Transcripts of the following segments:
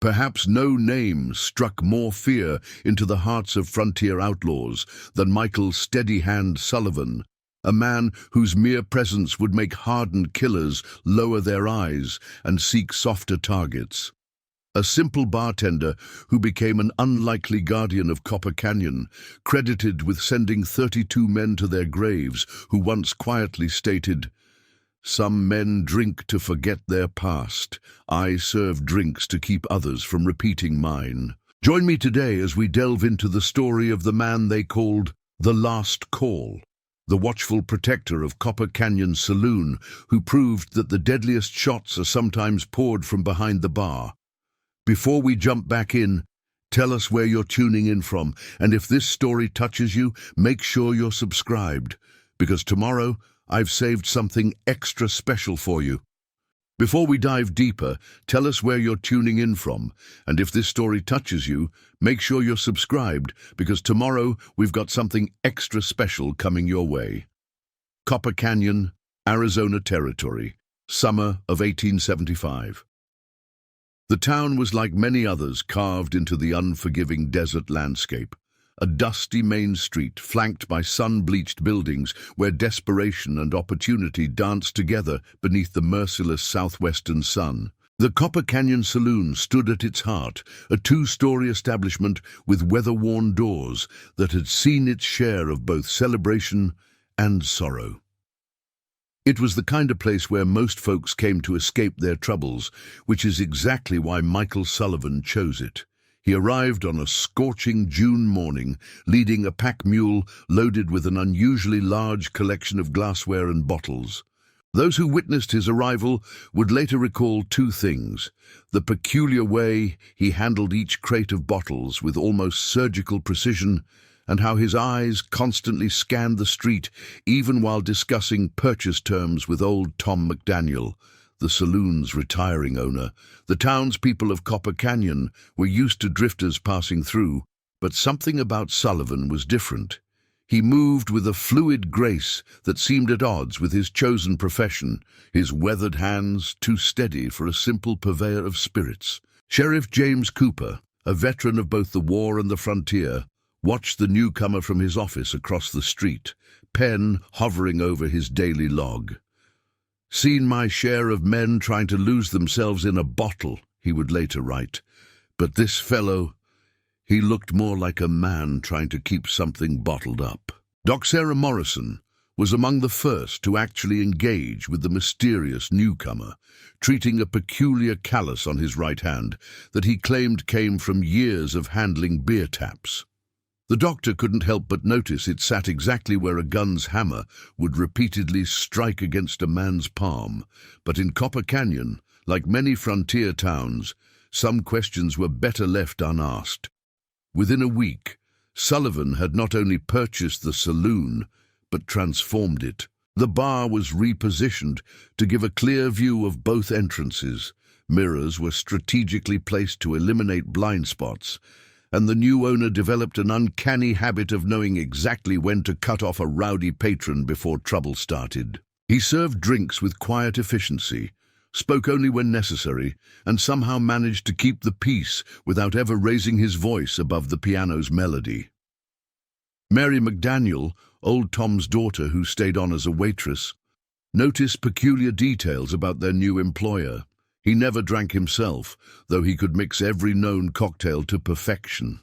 Perhaps no name struck more fear into the hearts of frontier outlaws than Michael "Steady-hand" Sullivan, a man whose mere presence would make hardened killers lower their eyes and seek softer targets. A simple bartender who became an unlikely guardian of Copper Canyon, credited with sending 32 men to their graves, who once quietly stated, "Some men drink to forget their past. I serve drinks to keep others from repeating mine." Join me today as we delve into the story of the man they called the Last Call, the watchful protector of Copper Canyon Saloon, who proved that the deadliest shots are sometimes poured from behind the bar. Before we jump back in, tell us where you're tuning in from, and if this story touches you, make sure you're subscribed, because tomorrow I've saved something extra special for you. Before we dive deeper, tell us where you're tuning in from, and if this story touches you, make sure you're subscribed, because tomorrow we've got something extra special coming your way. Copper Canyon, Arizona Territory, summer of 1875. The town was like many others carved into the unforgiving desert landscape. A dusty main street flanked by sun-bleached buildings where desperation and opportunity danced together beneath the merciless southwestern sun. The Copper Canyon Saloon stood at its heart, a two-story establishment with weather-worn doors that had seen its share of both celebration and sorrow. It was the kind of place where most folks came to escape their troubles, which is exactly why Michael Sullivan chose it. He arrived on a scorching June morning, leading a pack mule loaded with an unusually large collection of glassware and bottles. Those who witnessed his arrival would later recall two things: the peculiar way he handled each crate of bottles with almost surgical precision, and how his eyes constantly scanned the street, even while discussing purchase terms with old Tom McDaniel, the saloon's retiring owner. The townspeople of Copper Canyon were used to drifters passing through, but something about Sullivan was different. He moved with a fluid grace that seemed at odds with his chosen profession, his weathered hands too steady for a simple purveyor of spirits. Sheriff James Cooper, a veteran of both the war and the frontier, watched the newcomer from his office across the street, pen hovering over his daily log. "Seen my share of men trying to lose themselves in a bottle," he would later write. "But this fellow, he looked more like a man trying to keep something bottled up." Doc Sarah Morrison was among the first to actually engage with the mysterious newcomer, treating a peculiar callus on his right hand that he claimed came from years of handling beer taps. The doctor couldn't help but notice it sat exactly where a gun's hammer would repeatedly strike against a man's palm. But in Copper Canyon, like many frontier towns, some questions were better left unasked. Within a week, Sullivan had not only purchased the saloon, but transformed it. The bar was repositioned to give a clear view of both entrances. Mirrors were strategically placed to eliminate blind spots, and the new owner developed an uncanny habit of knowing exactly when to cut off a rowdy patron before trouble started. He served drinks with quiet efficiency, spoke only when necessary, and somehow managed to keep the peace without ever raising his voice above the piano's melody. Mary McDaniel, old Tom's daughter who stayed on as a waitress, noticed peculiar details about their new employer. He never drank himself, though he could mix every known cocktail to perfection.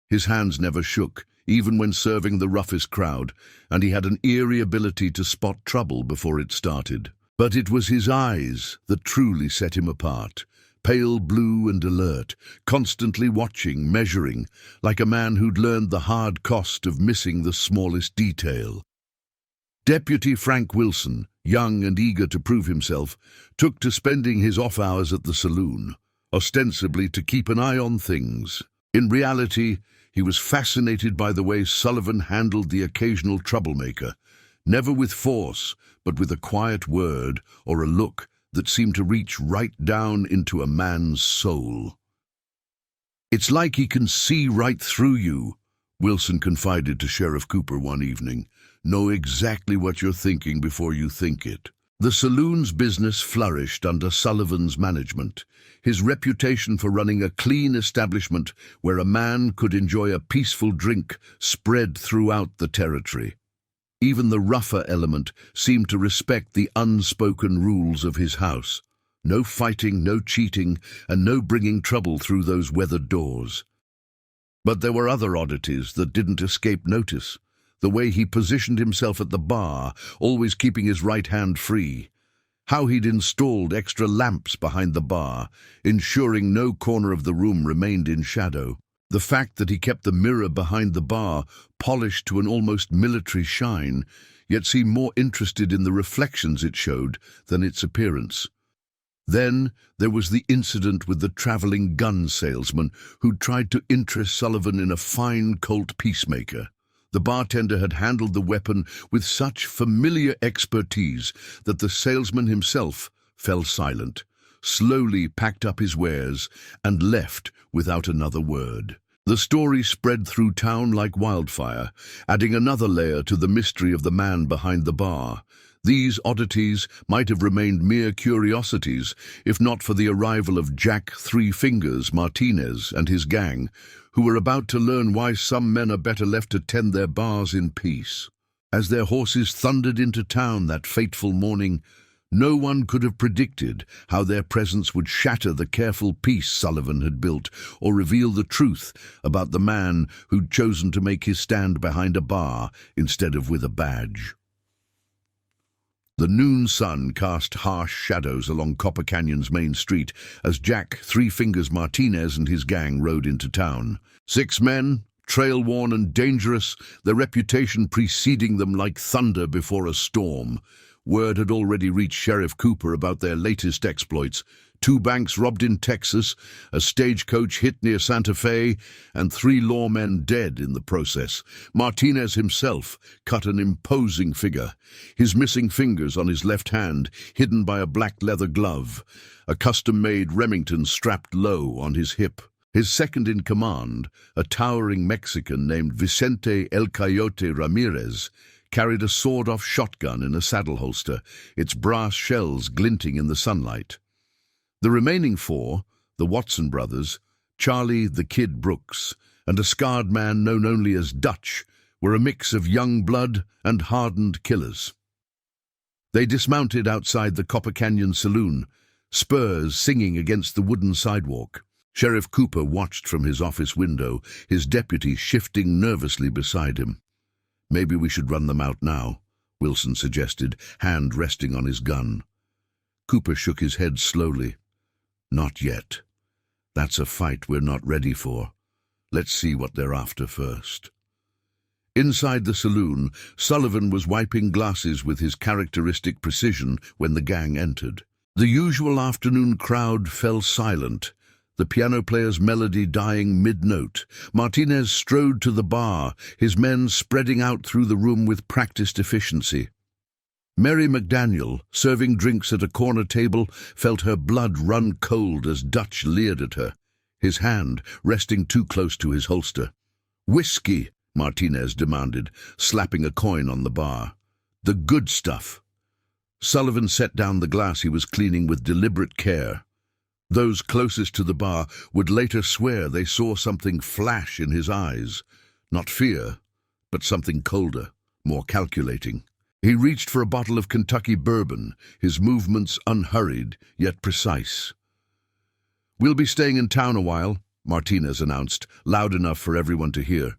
His hands never shook, even when serving the roughest crowd, and he had an eerie ability to spot trouble before it started. But it was his eyes that truly set him apart, pale blue and alert, constantly watching, measuring, like a man who'd learned the hard cost of missing the smallest detail. Deputy Frank Wilson, young and eager to prove himself, took to spending his off hours at the saloon, ostensibly to keep an eye on things. In reality, he was fascinated by the way Sullivan handled the occasional troublemaker, never with force, but with a quiet word or a look that seemed to reach right down into a man's soul. "It's like he can see right through you," Wilson confided to Sheriff Cooper one evening. "Know exactly what you're thinking before you think it." The saloon's business flourished under Sullivan's management. His reputation for running a clean establishment where a man could enjoy a peaceful drink spread throughout the territory. Even the rougher element seemed to respect the unspoken rules of his house. No fighting, no cheating, and no bringing trouble through those weathered doors. But there were other oddities that didn't escape notice. The way he positioned himself at the bar, always keeping his right hand free. How he'd installed extra lamps behind the bar, ensuring no corner of the room remained in shadow. The fact that he kept the mirror behind the bar polished to an almost military shine, yet seemed more interested in the reflections it showed than its appearance. Then there was the incident with the traveling gun salesman who'd tried to interest Sullivan in a fine Colt Peacemaker. The bartender had handled the weapon with such familiar expertise that the salesman himself fell silent, slowly packed up his wares, and left without another word. The story spread through town like wildfire, adding another layer to the mystery of the man behind the bar. These oddities might have remained mere curiosities if not for the arrival of Jack Three Fingers Martinez and his gang, who were about to learn why some men are better left to tend their bars in peace. As their horses thundered into town that fateful morning, no one could have predicted how their presence would shatter the careful peace Sullivan had built or reveal the truth about the man who'd chosen to make his stand behind a bar instead of with a badge. The noon sun cast harsh shadows along Copper Canyon's main street as Jack Three Fingers Martinez and his gang rode into town. 6 men, trail-worn and dangerous, their reputation preceding them like thunder before a storm. Word had already reached Sheriff Cooper about their latest exploits. 2 banks robbed in Texas, a stagecoach hit near Santa Fe, and 3 lawmen dead in the process. Martinez himself cut an imposing figure, his missing fingers on his left hand hidden by a black leather glove, a custom-made Remington strapped low on his hip. His second-in-command, a towering Mexican named Vicente El Coyote Ramirez, carried a sawed-off shotgun in a saddle holster, its brass shells glinting in the sunlight. The remaining 4, the Watson brothers, Charlie the Kid Brooks, and a scarred man known only as Dutch, were a mix of young blood and hardened killers. They dismounted outside the Copper Canyon Saloon, spurs singing against the wooden sidewalk. Sheriff Cooper watched from his office window, his deputy shifting nervously beside him. "Maybe we should run them out now," Wilson suggested, hand resting on his gun. Cooper shook his head slowly. "Not yet. That's a fight we're not ready for. Let's see what they're after first." Inside the saloon, Sullivan was wiping glasses with his characteristic precision when the gang entered. The usual afternoon crowd fell silent, the piano player's melody dying mid-note. Martinez strode to the bar, his men spreading out through the room with practiced efficiency. Mary McDaniel, serving drinks at a corner table, felt her blood run cold as Dutch leered at her, his hand resting too close to his holster. "Whiskey," Martinez demanded, slapping a coin on the bar. "The good stuff." Sullivan set down the glass he was cleaning with deliberate care. Those closest to the bar would later swear they saw something flash in his eyes. Not fear, but something colder, more calculating. He reached for a bottle of Kentucky bourbon, his movements unhurried, yet precise. "We'll be staying in town a while," Martinez announced, loud enough for everyone to hear.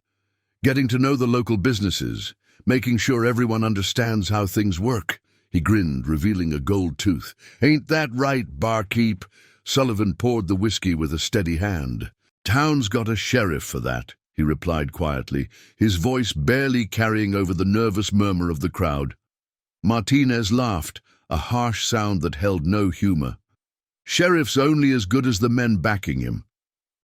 "Getting to know the local businesses, making sure everyone understands how things work." He grinned, revealing a gold tooth. "Ain't that right, barkeep?" Sullivan poured the whiskey with a steady hand. "Town's got a sheriff for that," he replied quietly, his voice barely carrying over the nervous murmur of the crowd. Martinez laughed, a harsh sound that held no humor. "Sheriff's only as good as the men backing him.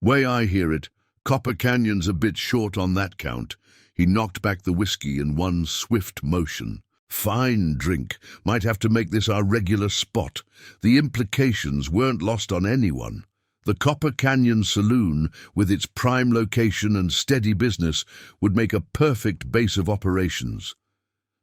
Way I hear it, Copper Canyon's a bit short on that count." He knocked back the whiskey in one swift motion. "Fine drink. Might have to make this our regular spot." The implications weren't lost on anyone. The Copper Canyon Saloon, with its prime location and steady business, would make a perfect base of operations.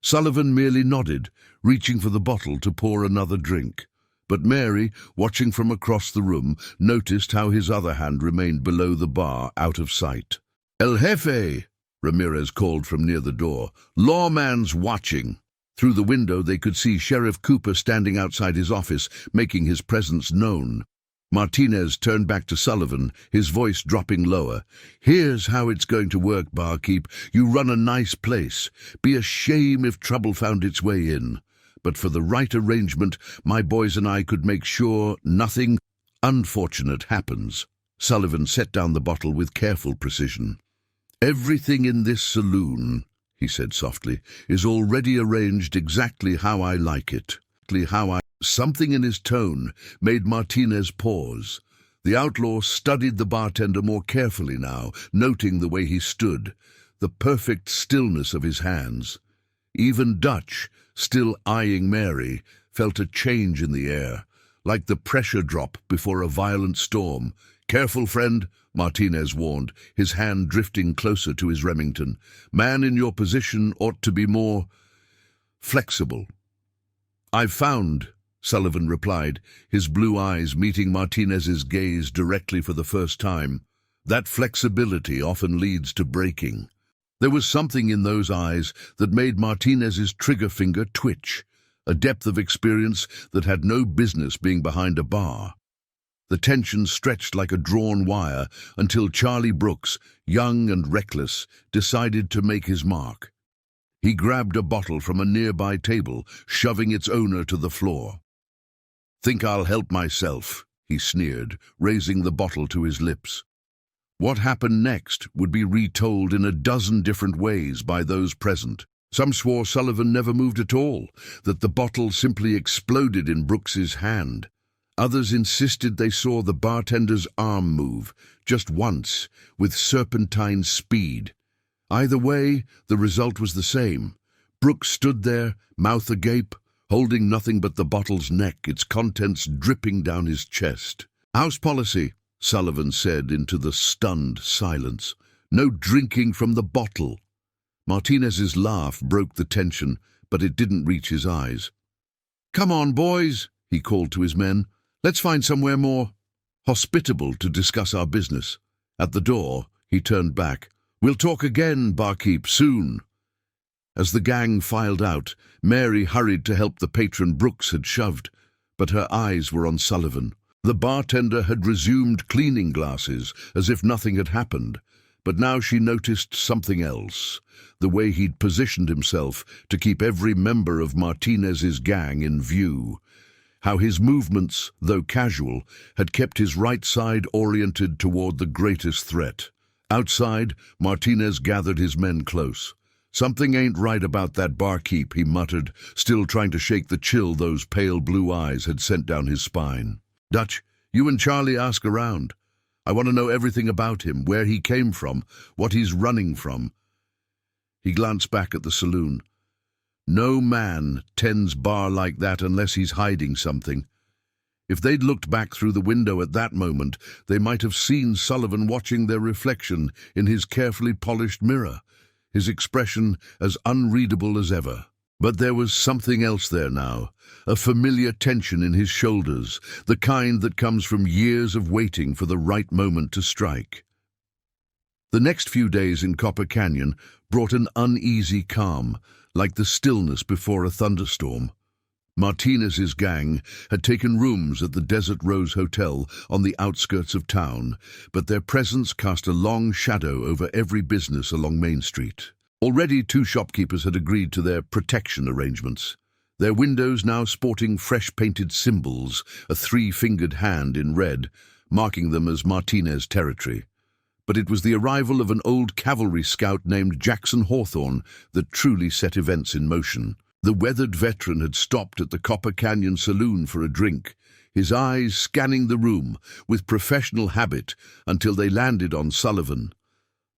Sullivan merely nodded, reaching for the bottle to pour another drink. But Mary, watching from across the room, noticed how his other hand remained below the bar, out of sight. "El Jefe!" Ramirez called from near the door. "Lawman's watching." Through the window they could see Sheriff Cooper standing outside his office, making his presence known. Martinez turned back to Sullivan, his voice dropping lower. "Here's how it's going to work, barkeep. You run a nice place. Be a shame if trouble found its way in. But for the right arrangement, my boys and I could make sure nothing unfortunate happens." Sullivan set down the bottle with careful precision. "Everything in this saloon," he said softly, "is already arranged exactly how I like it. Something in his tone made Martinez pause. The outlaw studied the bartender more carefully now, noting the way he stood, the perfect stillness of his hands. Even Dutch, still eyeing Mary, felt a change in the air, like the pressure drop before a violent storm. "Careful, friend," Martinez warned, his hand drifting closer to his Remington. "Man in your position ought to be more flexible." "I've found," Sullivan replied, his blue eyes meeting Martinez's gaze directly for the first time, "that flexibility often leads to breaking." There was something in those eyes that made Martinez's trigger finger twitch, a depth of experience that had no business being behind a bar. The tension stretched like a drawn wire until Charlie Brooks, young and reckless, decided to make his mark. He grabbed a bottle from a nearby table, shoving its owner to the floor. "Think I'll help myself," he sneered, raising the bottle to his lips. What happened next would be retold in a dozen different ways by those present. Some swore Sullivan never moved at all, that the bottle simply exploded in Brooks's hand. Others insisted they saw the bartender's arm move, just once, with serpentine speed. Either way, the result was the same. Brooks stood there, mouth agape, holding nothing but the bottle's neck, its contents dripping down his chest. "House policy," Sullivan said into the stunned silence. "No drinking from the bottle." Martinez's laugh broke the tension, but it didn't reach his eyes. "Come on, boys," he called to his men. "Let's find somewhere more hospitable to discuss our business." At the door, he turned back. "We'll talk again, barkeep, soon." As the gang filed out, Mary hurried to help the patron Brooks had shoved, but her eyes were on Sullivan. The bartender had resumed cleaning glasses, as if nothing had happened, but now she noticed something else, the way he'd positioned himself to keep every member of Martinez's gang in view. How his movements, though casual, had kept his right side oriented toward the greatest threat. Outside, Martinez gathered his men close. "Something ain't right about that barkeep," he muttered, still trying to shake the chill those pale blue eyes had sent down his spine. "Dutch, you and Charlie ask around. I want to know everything about him, where he came from, what he's running from." He glanced back at the saloon. No man tends bar like that unless he's hiding something. If they'd looked back through the window at that moment, they might have seen Sullivan watching their reflection in his carefully polished mirror, his expression as unreadable as ever. But there was something else there now, a familiar tension in his shoulders, the kind that comes from years of waiting for the right moment to strike. The next few days in Copper Canyon brought an uneasy calm, like the stillness before a thunderstorm. Martinez's gang had taken rooms at the Desert Rose Hotel on the outskirts of town, but their presence cast a long shadow over every business along Main Street. Already 2 shopkeepers had agreed to their protection arrangements, their windows now sporting fresh-painted symbols, a 3-fingered hand in red, marking them as Martinez territory. But it was the arrival of an old cavalry scout named Jackson Hawthorne that truly set events in motion. The weathered veteran had stopped at the Copper Canyon Saloon for a drink, his eyes scanning the room with professional habit until they landed on Sullivan.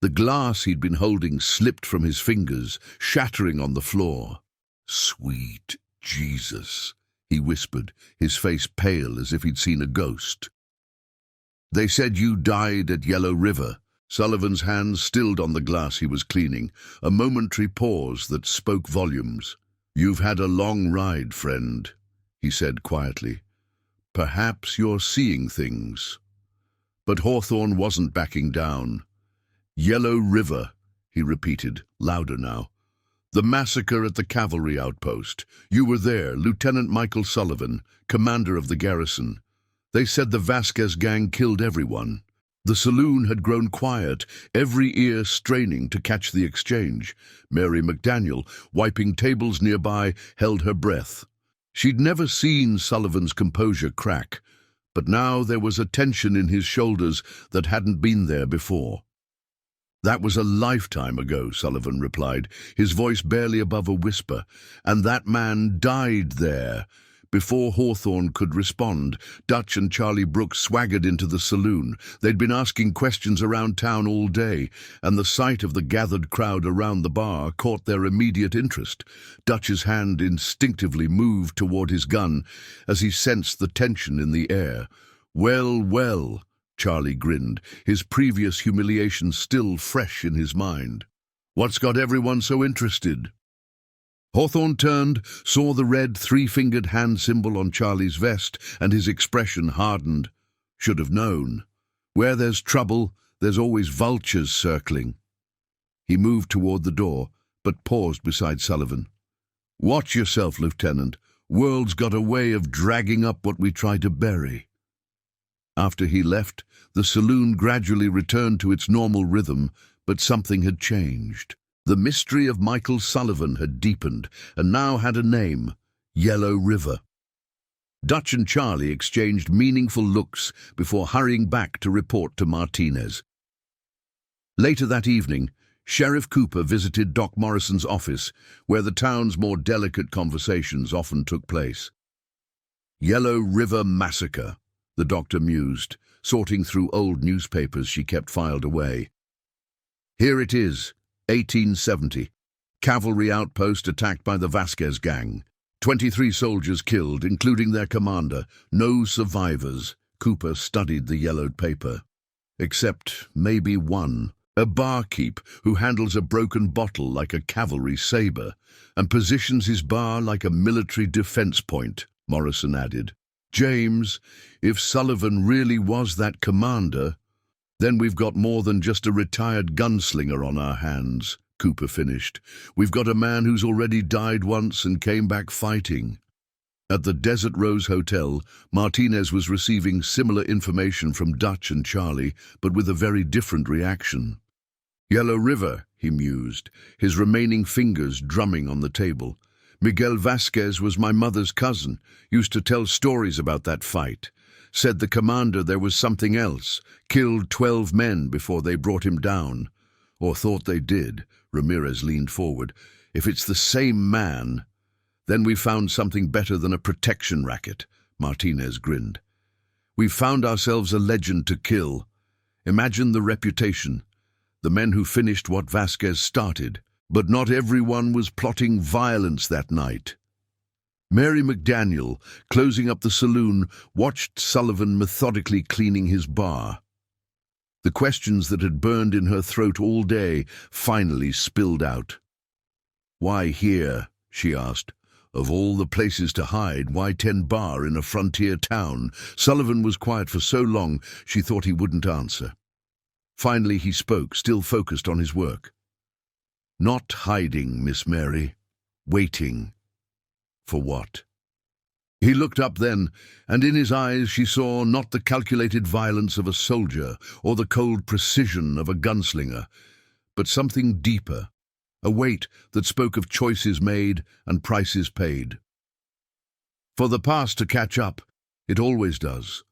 The glass he'd been holding slipped from his fingers, shattering on the floor. "Sweet Jesus," he whispered, his face pale as if he'd seen a ghost. "They said you died at Yellow River," Sullivan's hands stilled on the glass he was cleaning, a momentary pause that spoke volumes. "You've had a long ride, friend," he said quietly. "Perhaps you're seeing things." But Hawthorne wasn't backing down. "Yellow River," he repeated, louder now. "The massacre at the cavalry outpost. You were there, Lieutenant Michael Sullivan, commander of the garrison. They said the Vasquez gang killed everyone." The saloon had grown quiet, every ear straining to catch the exchange. Mary McDaniel, wiping tables nearby, held her breath. She'd never seen Sullivan's composure crack, but now there was a tension in his shoulders that hadn't been there before. "That was a lifetime ago," Sullivan replied, his voice barely above a whisper. "And that man died there." Before Hawthorne could respond, Dutch and Charlie Brooks swaggered into the saloon. They'd been asking questions around town all day, and the sight of the gathered crowd around the bar caught their immediate interest. Dutch's hand instinctively moved toward his gun as he sensed the tension in the air. "Well, well," Charlie grinned, his previous humiliation still fresh in his mind. "What's got everyone so interested?" Hawthorne turned, saw the red three-fingered hand symbol on Charlie's vest, and his expression hardened. Should have known. Where there's trouble, there's always vultures circling. He moved toward the door, but paused beside Sullivan. "Watch yourself, Lieutenant. World's got a way of dragging up what we try to bury." After he left, the saloon gradually returned to its normal rhythm, but something had changed. The mystery of Michael Sullivan had deepened, and now had a name: Yellow River. Dutch and Charlie exchanged meaningful looks before hurrying back to report to Martinez. Later that evening, Sheriff Cooper visited Doc Morrison's office, where the town's more delicate conversations often took place. "Yellow River Massacre," the doctor mused, sorting through old newspapers she kept filed away. "Here it is. 1870. Cavalry outpost attacked by the Vasquez gang. 23 soldiers killed, including their commander. No survivors." Cooper studied the yellowed paper. "Except maybe one. A barkeep who handles a broken bottle like a cavalry saber and positions his bar like a military defense point," Morrison added. "James, if Sullivan really was that commander, then we've got more than just a retired gunslinger on our hands," Cooper finished. "We've got a man who's already died once and came back fighting." At the Desert Rose Hotel, Martinez was receiving similar information from Dutch and Charlie, but with a very different reaction. "Yellow River," he mused, his remaining fingers drumming on the table. "Miguel Vasquez was my mother's cousin, used to tell stories about that fight. Said the commander there was something else, killed 12 men before they brought him down. Or thought they did." Ramirez leaned forward. "If it's the same man, then we found something better than a protection racket," Martinez grinned. "We've found ourselves a legend to kill. Imagine the reputation. The men who finished what Vasquez started. But not everyone was plotting violence that night." Mary McDaniel, closing up the saloon, watched Sullivan methodically cleaning his bar. The questions that had burned in her throat all day finally spilled out. "Why here?" she asked. "Of all the places to hide, why 10 Bar in a frontier town?" Sullivan was quiet for so long she thought he wouldn't answer. Finally he spoke, still focused on his work. "Not hiding, Miss Mary. Waiting." "For what?" He looked up then, and in his eyes she saw not the calculated violence of a soldier or the cold precision of a gunslinger, but something deeper, a weight that spoke of choices made and prices paid. For the past to catch up, it always does.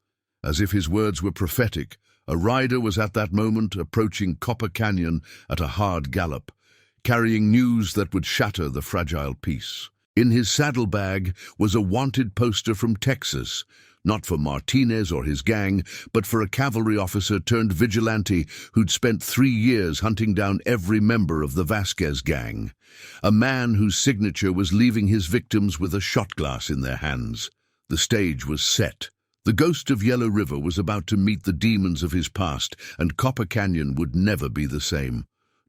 As if his words were prophetic, a rider was at that moment approaching Copper Canyon at a hard gallop, carrying news that would shatter the fragile peace. In his saddlebag was a wanted poster from Texas, not for Martinez or his gang, but for a cavalry officer turned vigilante who'd spent 3 years hunting down every member of the Vasquez gang. A man whose signature was leaving his victims with a shot glass in their hands. The stage was set. The ghost of Yellow River was about to meet the demons of his past, and Copper Canyon would never be the same.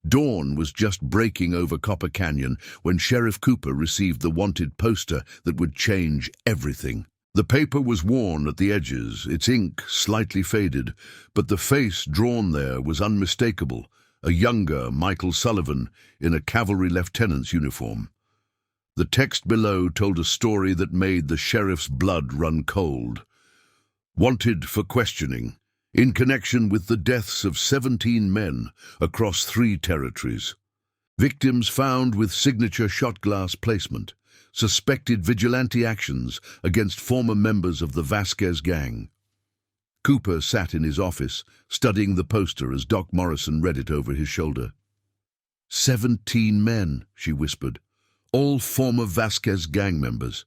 Dawn was just breaking over Copper Canyon when Sheriff Cooper received the wanted poster that would change everything. The paper was worn at the edges, its ink slightly faded, but the face drawn there was unmistakable, a younger Michael Sullivan in a cavalry lieutenant's uniform. The text below told a story that made the sheriff's blood run cold. Wanted for questioning, in connection with the deaths of 17 men across 3 territories. Victims found with signature shot glass placement. Suspected vigilante actions against former members of the Vasquez gang. Cooper sat in his office, studying the poster as Doc Morrison read it over his shoulder. 17 men, she whispered, all former Vasquez gang members.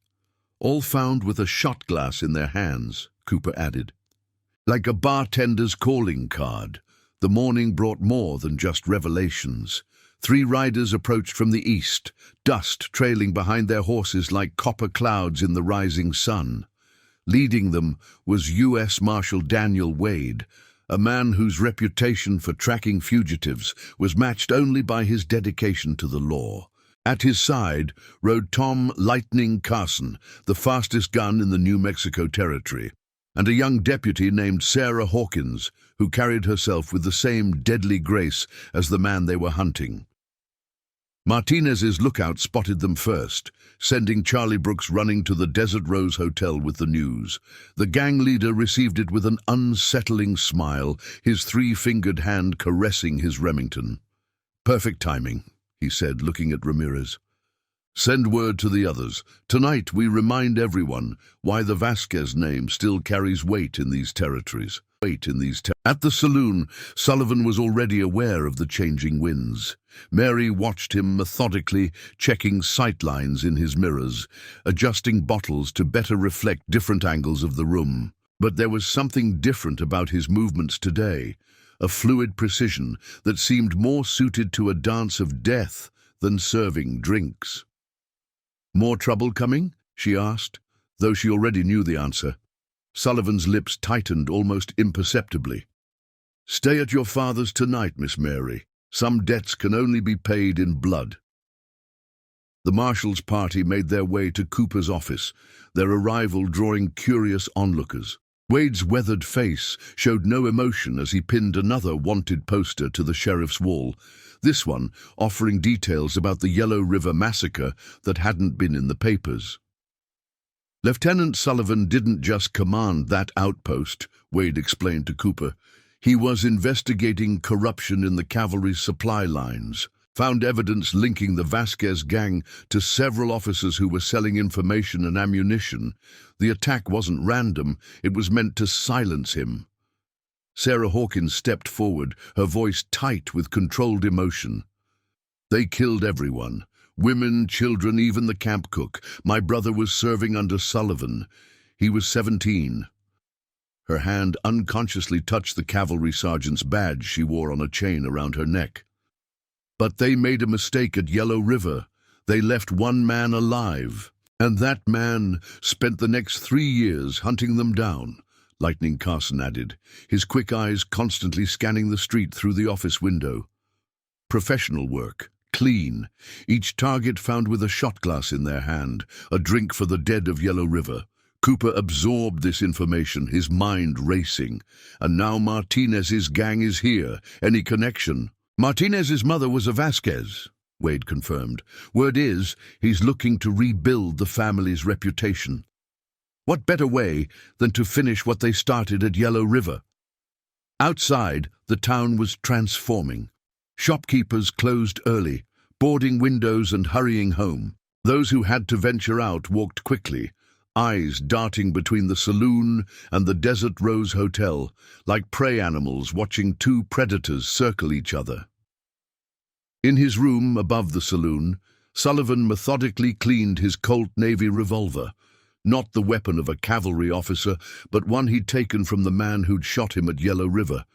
All found with a shot glass in their hands, Cooper added. Like a bartender's calling card, the morning brought more than just revelations. 3 riders approached from the east, dust trailing behind their horses like copper clouds in the rising sun. Leading them was U.S. Marshal Daniel Wade, a man whose reputation for tracking fugitives was matched only by his dedication to the law. At his side rode Tom Lightning Carson, the fastest gun in the New Mexico Territory, and a young deputy named Sarah Hawkins, who carried herself with the same deadly grace as the man they were hunting. Martinez's lookout spotted them first, sending Charlie Brooks running to the Desert Rose Hotel with the news. The gang leader received it with an unsettling smile, his 3-fingered hand caressing his Remington. Perfect timing, he said, looking at Ramirez. Send word to the others. Tonight we remind everyone why the Vasquez name still carries weight in these territories. At the saloon, Sullivan was already aware of the changing winds. Mary watched him methodically, checking sight lines in his mirrors, adjusting bottles to better reflect different angles of the room. But there was something different about his movements today, a fluid precision that seemed more suited to a dance of death than serving drinks. More trouble coming? She asked, though she already knew the answer. Sullivan's lips tightened almost imperceptibly. Stay at your father's tonight, Miss Mary. Some debts can only be paid in blood. The marshal's party made their way to Cooper's office, their arrival drawing curious onlookers. Wade's weathered face showed no emotion as he pinned another wanted poster to the sheriff's wall, this one offering details about the Yellow River massacre that hadn't been in the papers. Lieutenant Sullivan didn't just command that outpost, Wade explained to Cooper. He was investigating corruption in the cavalry's supply lines, found evidence linking the Vasquez gang to several officers who were selling information and ammunition. The attack wasn't random, it was meant to silence him. Sarah Hawkins stepped forward, her voice tight with controlled emotion. They killed everyone. Women, children, even the camp cook. My brother was serving under Sullivan. He was 17. Her hand unconsciously touched the cavalry sergeant's badge she wore on a chain around her neck. But they made a mistake at Yellow River. They left one man alive, and that man spent the next 3 years hunting them down, Lightning Carson added, his quick eyes constantly scanning the street through the office window. Professional work. Clean, each target found with a shot glass in their hand, a drink for the dead of Yellow River. Cooper absorbed this information, his mind racing. And now Martinez's gang is here. Any connection? Martinez's mother was a Vasquez, Wade confirmed. Word is, he's looking to rebuild the family's reputation. What better way than to finish what they started at Yellow River? Outside, the town was transforming. Shopkeepers closed early, boarding windows and hurrying home. Those who had to venture out walked quickly, eyes darting between the saloon and the Desert Rose Hotel, like prey animals watching 2 predators circle each other. In his room above the saloon, Sullivan methodically cleaned his Colt Navy revolver, not the weapon of a cavalry officer, but one he'd taken from the man who'd shot him at Yellow River.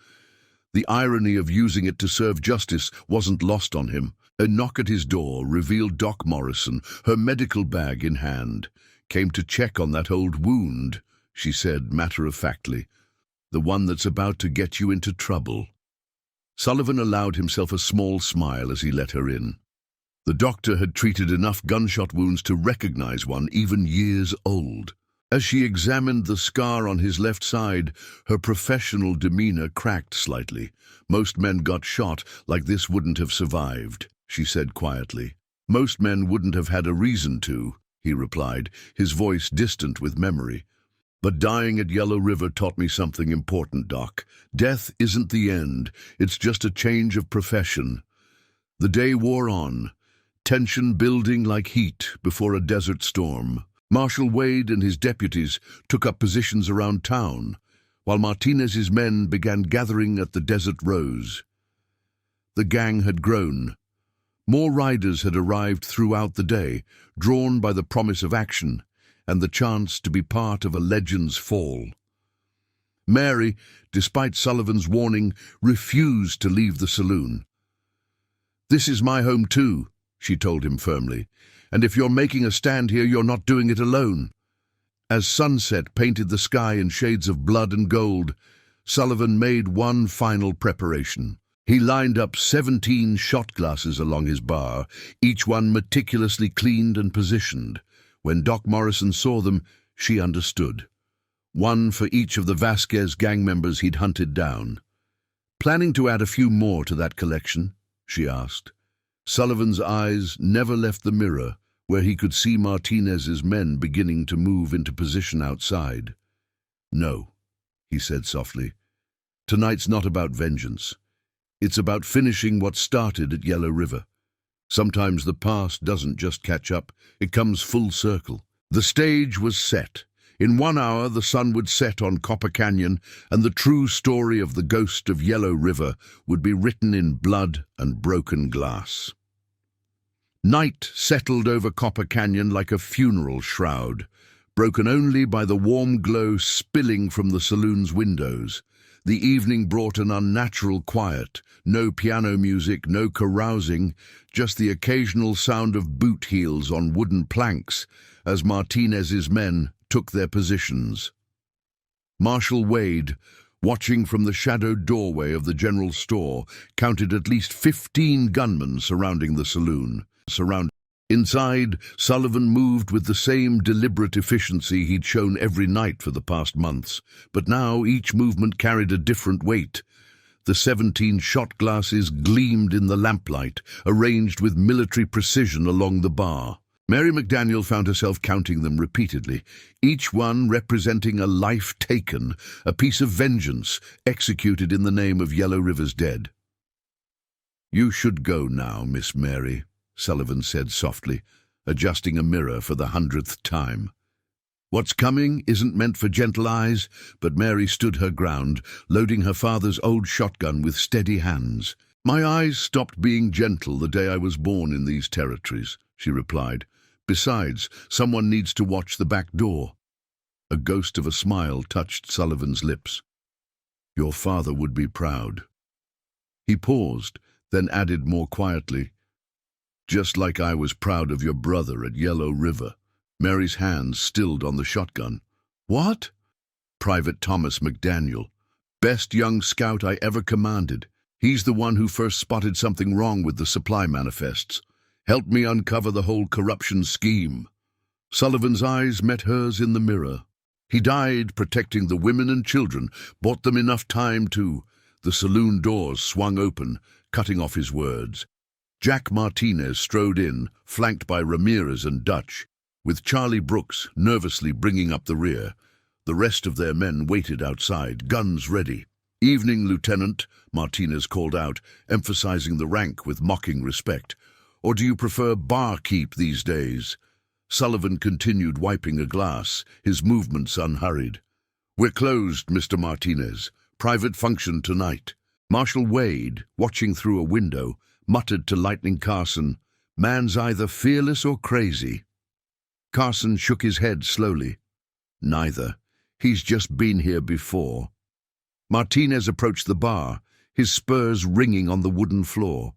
The irony of using it to serve justice wasn't lost on him. A knock at his door revealed Doc Morrison, her medical bag in hand. Came to check on that old wound, she said matter-of-factly. "The one that's about to get you into trouble." Sullivan allowed himself a small smile as he let her in. The doctor had treated enough gunshot wounds to recognize one even years old. As she examined the scar on his left side, her professional demeanor cracked slightly. "Most men got shot like this wouldn't have survived," she said quietly. "Most men wouldn't have had a reason to," he replied, his voice distant with memory. "But dying at Yellow River taught me something important, Doc. Death isn't the end. It's just a change of profession." The day wore on, tension building like heat before a desert storm. Marshal Wade and his deputies took up positions around town, while Martinez's men began gathering at the Desert Rose. The gang had grown. More riders had arrived throughout the day, drawn by the promise of action and the chance to be part of a legend's fall. Mary, despite Sullivan's warning, refused to leave the saloon. "This is my home too," she told him firmly. "And if you're making a stand here, you're not doing it alone." As sunset painted the sky in shades of blood and gold, Sullivan made one final preparation. He lined up 17 shot glasses along his bar, each one meticulously cleaned and positioned. When Doc Morrison saw them, she understood. One for each of the Vasquez gang members he'd hunted down. "Planning to add a few more to that collection?" she asked. Sullivan's eyes never left the mirror, where he could see Martinez's men beginning to move into position outside. "No," he said softly. "Tonight's not about vengeance. It's about finishing what started at Yellow River. Sometimes the past doesn't just catch up, it comes full circle." The stage was set. In 1 hour the sun would set on Copper Canyon, and the true story of the ghost of Yellow River would be written in blood and broken glass. Night settled over Copper Canyon like a funeral shroud, broken only by the warm glow spilling from the saloon's windows. The evening brought an unnatural quiet, no piano music, no carousing, just the occasional sound of boot heels on wooden planks as Martinez's men took their positions. Marshal Wade, watching from the shadowed doorway of the general store, counted at least 15 gunmen surrounding the saloon. Inside, Sullivan moved with the same deliberate efficiency he'd shown every night for the past months, but now each movement carried a different weight. The 17 shot glasses gleamed in the lamplight, arranged with military precision along the bar. Mary McDaniel found herself counting them repeatedly, each one representing a life taken, a piece of vengeance executed in the name of Yellow River's dead. "You should go now, Miss Mary," Sullivan said softly, adjusting a mirror for the 100th time. What's coming isn't meant for gentle eyes, but Mary stood her ground, loading her father's old shotgun with steady hands. "My eyes stopped being gentle the day I was born in these territories," she replied. "Besides, someone needs to watch the back door." A ghost of a smile touched Sullivan's lips. "Your father would be proud." He paused, then added more quietly, "Just like I was proud of your brother at Yellow River." Mary's hands stilled on the shotgun. "What?" "Private Thomas McDaniel. Best young scout I ever commanded. He's the one who first spotted something wrong with the supply manifests. Helped me uncover the whole corruption scheme." Sullivan's eyes met hers in the mirror. "He died protecting the women and children, bought them enough time to—" The saloon doors swung open, cutting off his words. Jack Martinez strode in, flanked by Ramirez and Dutch, with Charlie Brooks nervously bringing up the rear. The rest of their men waited outside, guns ready. "Evening, Lieutenant," Martinez called out, emphasizing the rank with mocking respect. "Or do you prefer barkeep these days?" Sullivan continued wiping a glass, his movements unhurried. "We're closed, Mr. Martinez. Private function tonight." Marshal Wade, watching through a window, muttered to Lightning Carson, "Man's either fearless or crazy." Carson shook his head slowly. "Neither. He's just been here before." Martinez approached the bar, his spurs ringing on the wooden floor.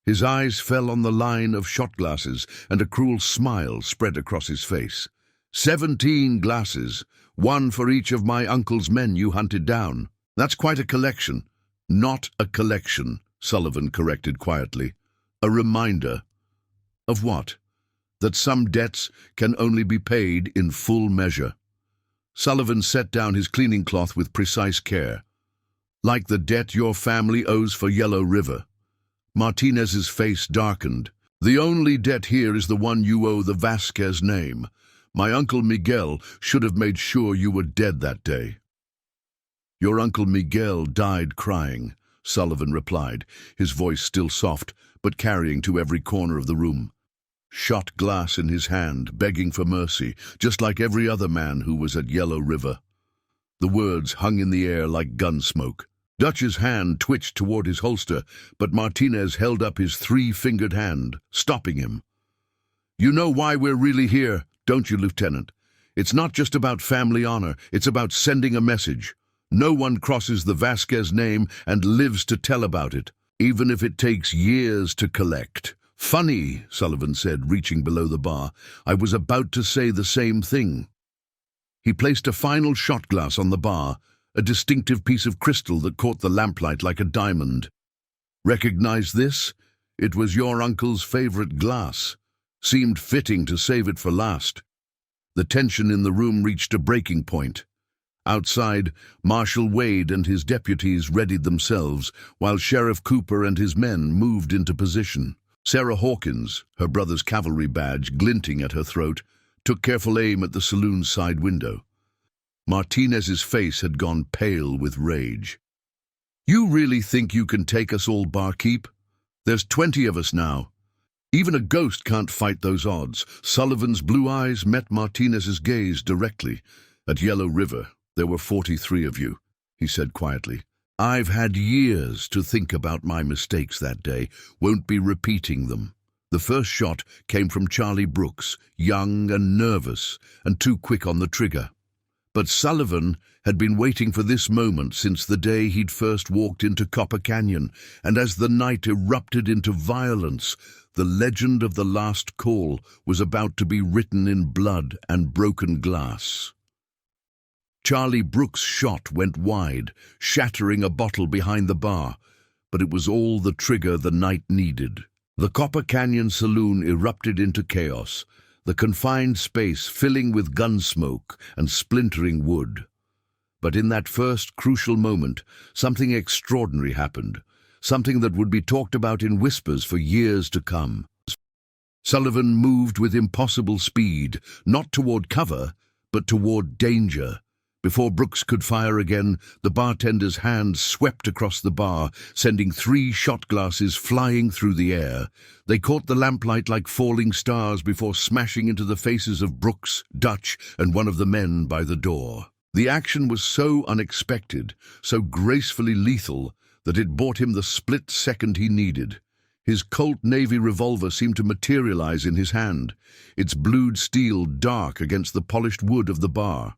His eyes fell on the line of shot glasses, and a cruel smile spread across his face. 17 glasses, one for each of my uncle's men you hunted down. That's quite a collection. Not a collection, Sullivan corrected quietly. A reminder. Of what? That some debts can only be paid in full measure. Sullivan set down his cleaning cloth with precise care. Like the debt your family owes for Yellow River. Martinez's face darkened. The only debt here is the one you owe the Vasquez name. My Uncle Miguel should have made sure you were dead that day. Your Uncle Miguel died crying, Sullivan replied, his voice still soft, but carrying to every corner of the room. Shot glass in his hand, begging for mercy, just like every other man who was at Yellow River. The words hung in the air like gun smoke. Dutch's hand twitched toward his holster, but Martinez held up his three-fingered hand, stopping him. You know why we're really here, don't you, Lieutenant? It's not just about family honor, it's about sending a message. No one crosses the Vasquez name and lives to tell about it, even if it takes years to collect. Funny, Sullivan said, reaching below the bar. I was about to say the same thing. He placed a final shot glass on the bar, a distinctive piece of crystal that caught the lamplight like a diamond. Recognize this? It was your uncle's favorite glass. Seemed fitting to save it for last. The tension in the room reached a breaking point. Outside, Marshal Wade and his deputies readied themselves, while Sheriff Cooper and his men moved into position. Sarah Hawkins, her brother's cavalry badge glinting at her throat, took careful aim at the saloon's side window. Martinez's face had gone pale with rage. You really think you can take us all, barkeep? There's 20 of us now. Even a ghost can't fight those odds. Sullivan's blue eyes met Martinez's gaze directly. At Yellow River, there were 43 of you, he said quietly. I've had years to think about my mistakes that day, won't be repeating them. The first shot came from Charlie Brooks, young and nervous, and too quick on the trigger. But Sullivan had been waiting for this moment since the day he'd first walked into Copper Canyon, and as the night erupted into violence, the legend of the last call was about to be written in blood and broken glass. Charlie Brooks' shot went wide, shattering a bottle behind the bar, but it was all the trigger the night needed. The Copper Canyon Saloon erupted into chaos, the confined space filling with gun smoke and splintering wood. But in that first crucial moment, something extraordinary happened, something that would be talked about in whispers for years to come. Sullivan moved with impossible speed, not toward cover, but toward danger. Before Brooks could fire again, the bartender's hand swept across the bar, sending 3 shot glasses flying through the air. They caught the lamplight like falling stars before smashing into the faces of Brooks, Dutch, and one of the men by the door. The action was so unexpected, so gracefully lethal, that it bought him the split second he needed. His Colt Navy revolver seemed to materialize in his hand, its blued steel dark against the polished wood of the bar.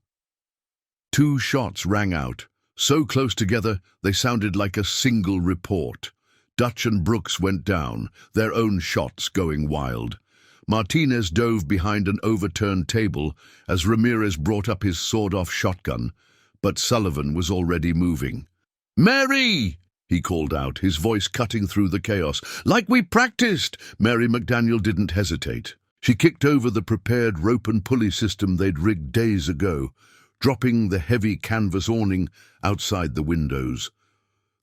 2 shots rang out, so close together they sounded like a single report. Dutch and Brooks went down, their own shots going wild. Martinez dove behind an overturned table as Ramirez brought up his sawed-off shotgun, but Sullivan was already moving. "Mary!" he called out, his voice cutting through the chaos. "Like we practiced!" Mary McDaniel didn't hesitate. She kicked over the prepared rope and pulley system they'd rigged days ago, dropping the heavy canvas awning outside the windows.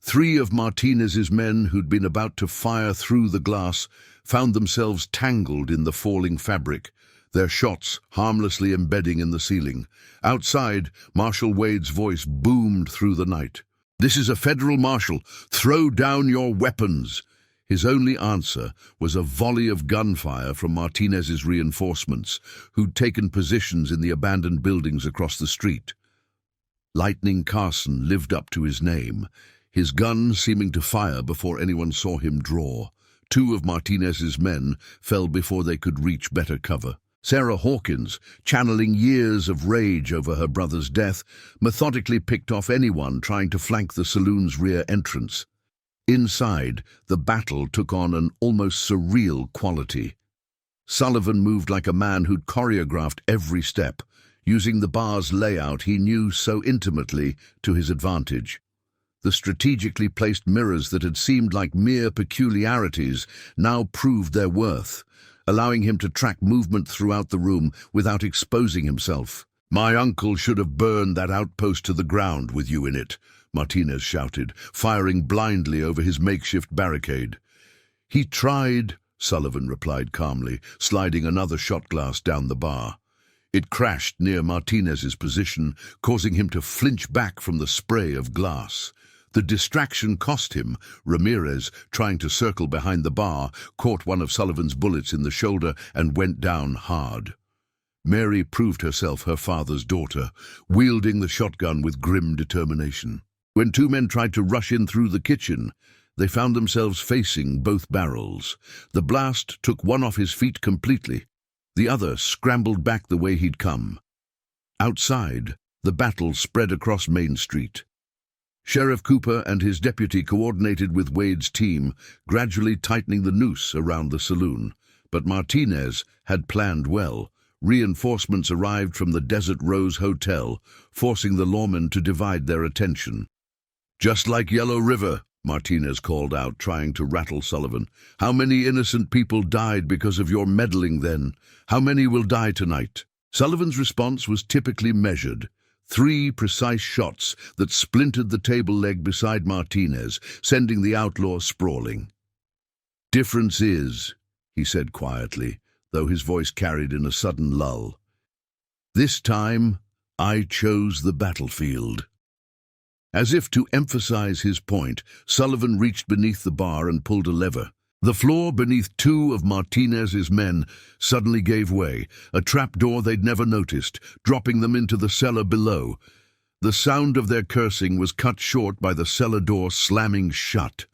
3 of Martinez's men who'd been about to fire through the glass found themselves tangled in the falling fabric, their shots harmlessly embedding in the ceiling. Outside, Marshal Wade's voice boomed through the night. "This is a federal marshal. Throw down your weapons." His only answer was a volley of gunfire from Martinez's reinforcements, who'd taken positions in the abandoned buildings across the street. Lightning Carson lived up to his name, his gun seeming to fire before anyone saw him draw. 2 of Martinez's men fell before they could reach better cover. Sarah Hawkins, channeling years of rage over her brother's death, methodically picked off anyone trying to flank the saloon's rear entrance. Inside, the battle took on an almost surreal quality. Sullivan moved like a man who'd choreographed every step, using the bar's layout he knew so intimately to his advantage. The strategically placed mirrors that had seemed like mere peculiarities now proved their worth, allowing him to track movement throughout the room without exposing himself. "My uncle should have burned that outpost to the ground with you in it," Martinez shouted, firing blindly over his makeshift barricade. "He tried," Sullivan replied calmly, sliding another shot glass down the bar. It crashed near Martinez's position, causing him to flinch back from the spray of glass. The distraction cost him. Ramirez, trying to circle behind the bar, caught one of Sullivan's bullets in the shoulder and went down hard. Mary proved herself her father's daughter, wielding the shotgun with grim determination. When two men tried to rush in through the kitchen, they found themselves facing both barrels. The blast took one off his feet completely. The other scrambled back the way he'd come. Outside, the battle spread across Main Street. Sheriff Cooper and his deputy coordinated with Wade's team, gradually tightening the noose around the saloon. But Martinez had planned well. Reinforcements arrived from the Desert Rose Hotel, forcing the lawmen to divide their attention. "Just like Yellow River," Martinez called out, trying to rattle Sullivan. "How many innocent people died because of your meddling then? How many will die tonight?" Sullivan's response was typically measured. 3 precise shots that splintered the table leg beside Martinez, sending the outlaw sprawling. "Difference is," he said quietly, though his voice carried in a sudden lull, "this time I chose the battlefield." As if to emphasize his point, Sullivan reached beneath the bar and pulled a lever. The floor beneath 2 of Martinez's men suddenly gave way, a trapdoor they'd never noticed, dropping them into the cellar below. The sound of their cursing was cut short by the cellar door slamming shut.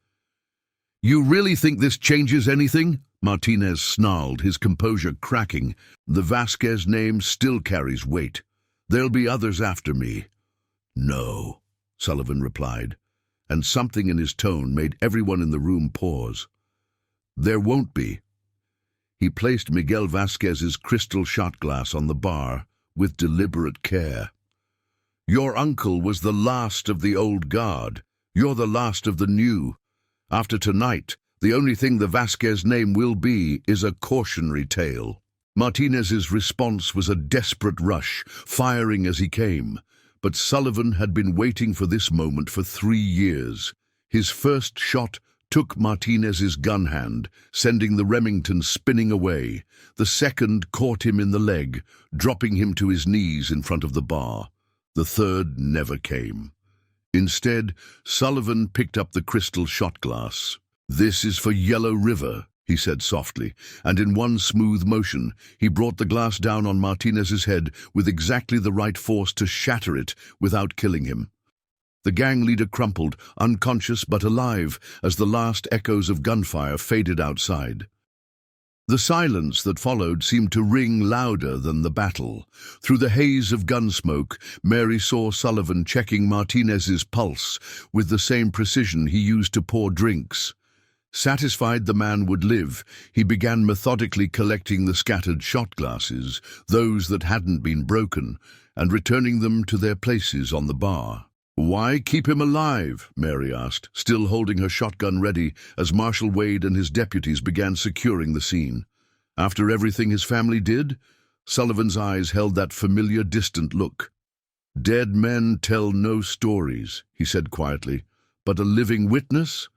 "You really think this changes anything?" Martinez snarled, his composure cracking. "The Vasquez name still carries weight. There'll be others after me." "No," Sullivan replied, and something in his tone made everyone in the room pause. "There won't be." He placed Miguel Vasquez's crystal shot glass on the bar with deliberate care. "Your uncle was the last of the old guard. You're the last of the new. After tonight, the only thing the Vasquez name will be is a cautionary tale." Martinez's response was a desperate rush, firing as he came. But Sullivan had been waiting for this moment for 3 years. His first shot took Martinez's gun hand, sending the Remington spinning away. The second caught him in the leg, dropping him to his knees in front of the bar. The third never came. Instead, Sullivan picked up the crystal shot glass. "This is for Yellow River," he said softly, and in one smooth motion, he brought the glass down on Martinez's head with exactly the right force to shatter it without killing him. The gang leader crumpled, unconscious but alive, as the last echoes of gunfire faded outside. The silence that followed seemed to ring louder than the battle. Through the haze of gunsmoke, Mary saw Sullivan checking Martinez's pulse with the same precision he used to pour drinks. Satisfied the man would live, he began methodically collecting the scattered shot glasses, those that hadn't been broken, and returning them to their places on the bar. "Why keep him alive?" Mary asked, still holding her shotgun ready as Marshal Wade and his deputies began securing the scene. "After everything his family did?" Sullivan's eyes held that familiar, distant look. "Dead men tell no stories," he said quietly. "But a living witness?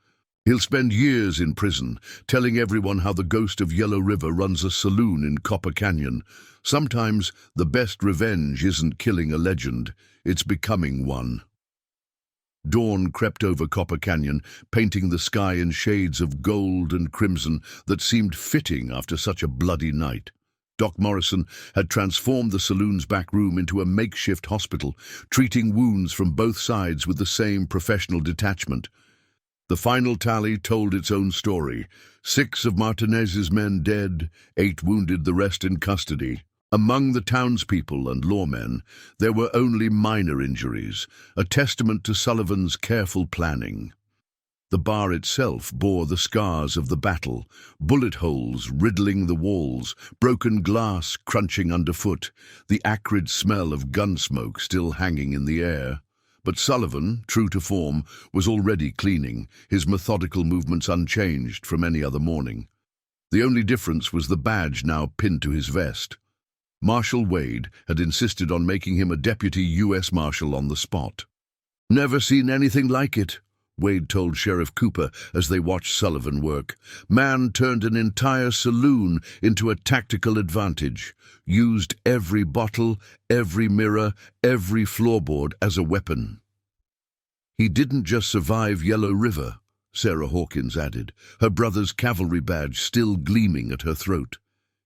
He'll spend years in prison, telling everyone how the ghost of Yellow River runs a saloon in Copper Canyon. Sometimes the best revenge isn't killing a legend, it's becoming one." Dawn crept over Copper Canyon, painting the sky in shades of gold and crimson that seemed fitting after such a bloody night. Doc Morrison had transformed the saloon's back room into a makeshift hospital, treating wounds from both sides with the same professional detachment. The final tally told its own story. 6 of Martinez's men dead, 8 wounded, the rest in custody. Among the townspeople and lawmen, there were only minor injuries, a testament to Sullivan's careful planning. The bar itself bore the scars of the battle, bullet holes riddling the walls, broken glass crunching underfoot, the acrid smell of gun smoke still hanging in the air. But Sullivan, true to form, was already cleaning, his methodical movements unchanged from any other morning. The only difference was the badge now pinned to his vest. Marshal Wade had insisted on making him a deputy U.S. Marshal on the spot. "Never seen anything like it," Wade told Sheriff Cooper as they watched Sullivan work. "Man turned an entire saloon into a tactical advantage, used every bottle, every mirror, every floorboard as a weapon." "He didn't just survive Yellow River," Sarah Hawkins added, her brother's cavalry badge still gleaming at her throat.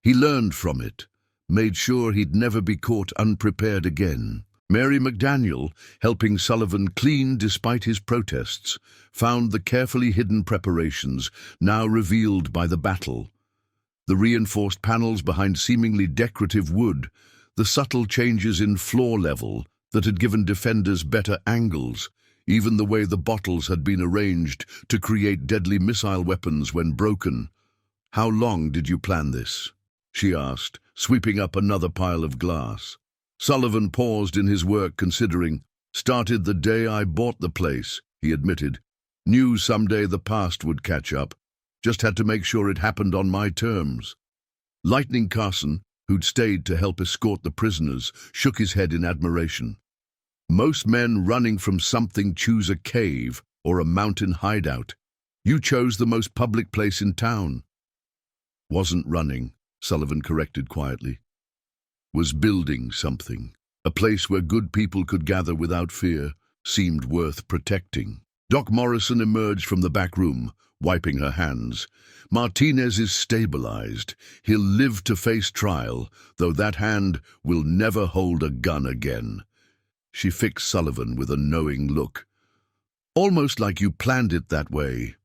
"He learned from it, made sure he'd never be caught unprepared again." Mary McDaniel, helping Sullivan clean despite his protests, found the carefully hidden preparations now revealed by the battle. The reinforced panels behind seemingly decorative wood, the subtle changes in floor level that had given defenders better angles, even the way the bottles had been arranged to create deadly missile weapons when broken. "How long did you plan this?" she asked, sweeping up another pile of glass. Sullivan paused in his work, considering. "Started the day I bought the place," he admitted. "Knew someday the past would catch up. Just had to make sure it happened on my terms." Lightning Carson, who'd stayed to help escort the prisoners, shook his head in admiration. "Most men running from something choose a cave or a mountain hideout. You chose the most public place in town." "Wasn't running," Sullivan corrected quietly. "Was building something. A place where good people could gather without fear, seemed worth protecting." Doc Morrison emerged from the back room, wiping her hands. "Martinez is stabilized. He'll live to face trial, though that hand will never hold a gun again." She fixed Sullivan with a knowing look. "Almost like you planned it that way."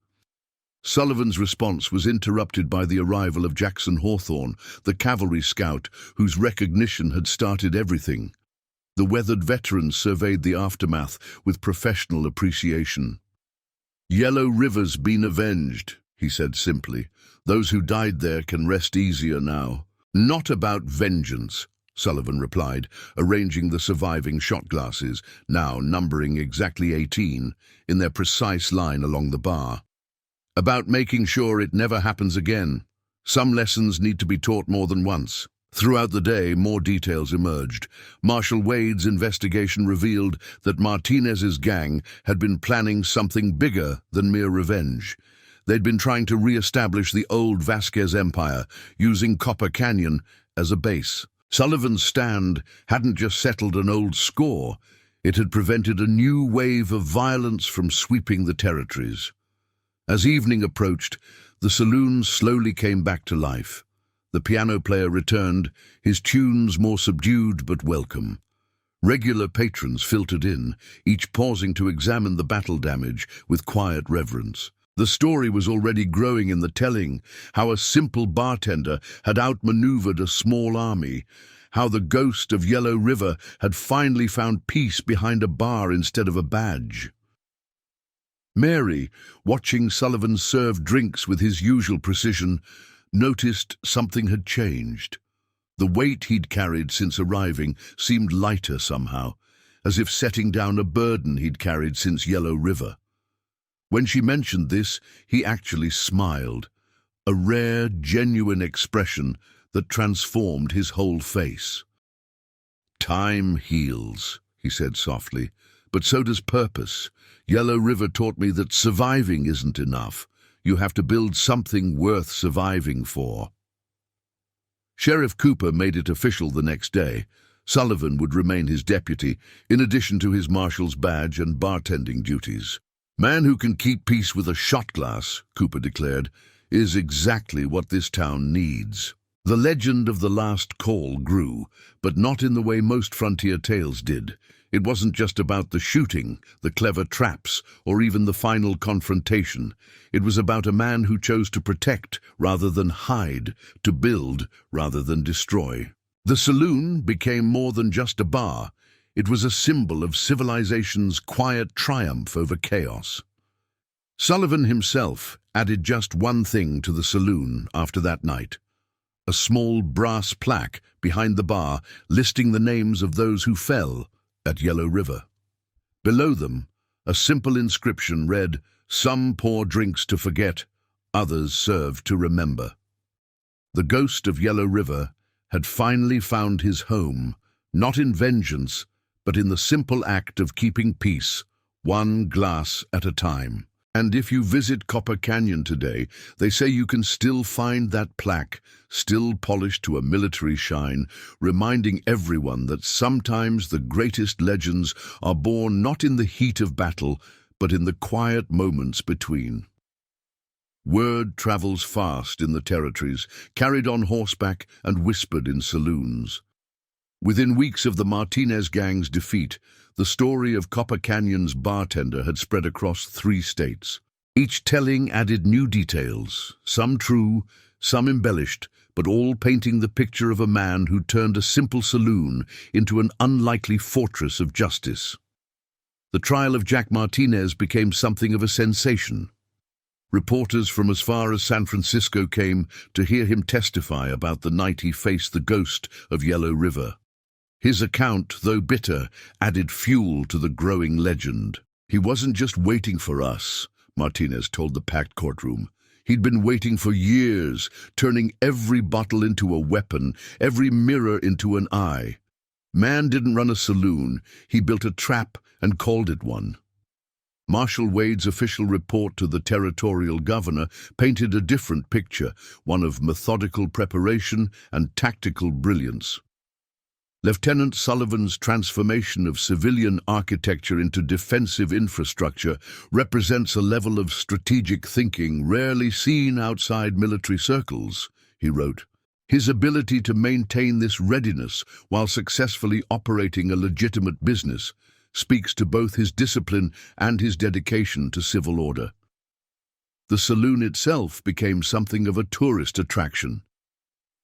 Sullivan's response was interrupted by the arrival of Jackson Hawthorne, the cavalry scout whose recognition had started everything. The weathered veteran surveyed the aftermath with professional appreciation. "Yellow River's been avenged," he said simply. "Those who died there can rest easier now." "Not about vengeance," Sullivan replied, arranging the surviving shot glasses, now numbering exactly 18, in their precise line along the bar. "About making sure it never happens again. Some lessons need to be taught more than once." Throughout the day, more details emerged. Marshal Wade's investigation revealed that Martinez's gang had been planning something bigger than mere revenge. They'd been trying to re-establish the old Vasquez Empire, using Copper Canyon as a base. Sullivan's stand hadn't just settled an old score, it had prevented a new wave of violence from sweeping the territories. As evening approached, the saloon slowly came back to life. The piano player returned, his tunes more subdued but welcome. Regular patrons filtered in, each pausing to examine the battle damage with quiet reverence. The story was already growing in the telling, how a simple bartender had outmaneuvered a small army, how the ghost of Yellow River had finally found peace behind a bar instead of a badge. Mary, watching Sullivan serve drinks with his usual precision, noticed something had changed. The weight he'd carried since arriving seemed lighter somehow, as if setting down a burden he'd carried since Yellow River. When she mentioned this, he actually smiled, a rare, genuine expression that transformed his whole face. "Time heals," he said softly, "but so does purpose. Yellow River taught me that surviving isn't enough. You have to build something worth surviving for." Sheriff Cooper made it official the next day. Sullivan would remain his deputy, in addition to his marshal's badge and bartending duties. "Man who can keep peace with a shot glass," Cooper declared, "is exactly what this town needs." The legend of the last call grew, but not in the way most frontier tales did. It wasn't just about the shooting, the clever traps, or even the final confrontation. It was about a man who chose to protect rather than hide, to build rather than destroy. The saloon became more than just a bar. It was a symbol of civilization's quiet triumph over chaos. Sullivan himself added just one thing to the saloon after that night: a small brass plaque behind the bar listing the names of those who fell at Yellow River. Below them, a simple inscription read, "Some pour drinks to forget, others serve to remember." The ghost of Yellow River had finally found his home, not in vengeance, but in the simple act of keeping peace, one glass at a time. And if you visit Copper Canyon today, they say you can still find that plaque, still polished to a military shine, reminding everyone that sometimes the greatest legends are born not in the heat of battle, but in the quiet moments between. Word travels fast in the territories, carried on horseback and whispered in saloons. Within weeks of the Martinez gang's defeat, the story of Copper Canyon's bartender had spread across 3 states. Each telling added new details, some true, some embellished, but all painting the picture of a man who turned a simple saloon into an unlikely fortress of justice. The trial of Jack Martinez became something of a sensation. Reporters from as far as San Francisco came to hear him testify about the night he faced the ghost of Yellow River. His account, though bitter, added fuel to the growing legend. "He wasn't just waiting for us," Martinez told the packed courtroom. "He'd been waiting for years, turning every bottle into a weapon, every mirror into an eye. Man didn't run a saloon, he built a trap and called it one." Marshal Wade's official report to the territorial governor painted a different picture, one of methodical preparation and tactical brilliance. Lieutenant Sullivan's transformation of civilian architecture into defensive infrastructure represents a level of strategic thinking rarely seen outside military circles, he wrote. His ability to maintain this readiness while successfully operating a legitimate business speaks to both his discipline and his dedication to civil order. The saloon itself became something of a tourist attraction.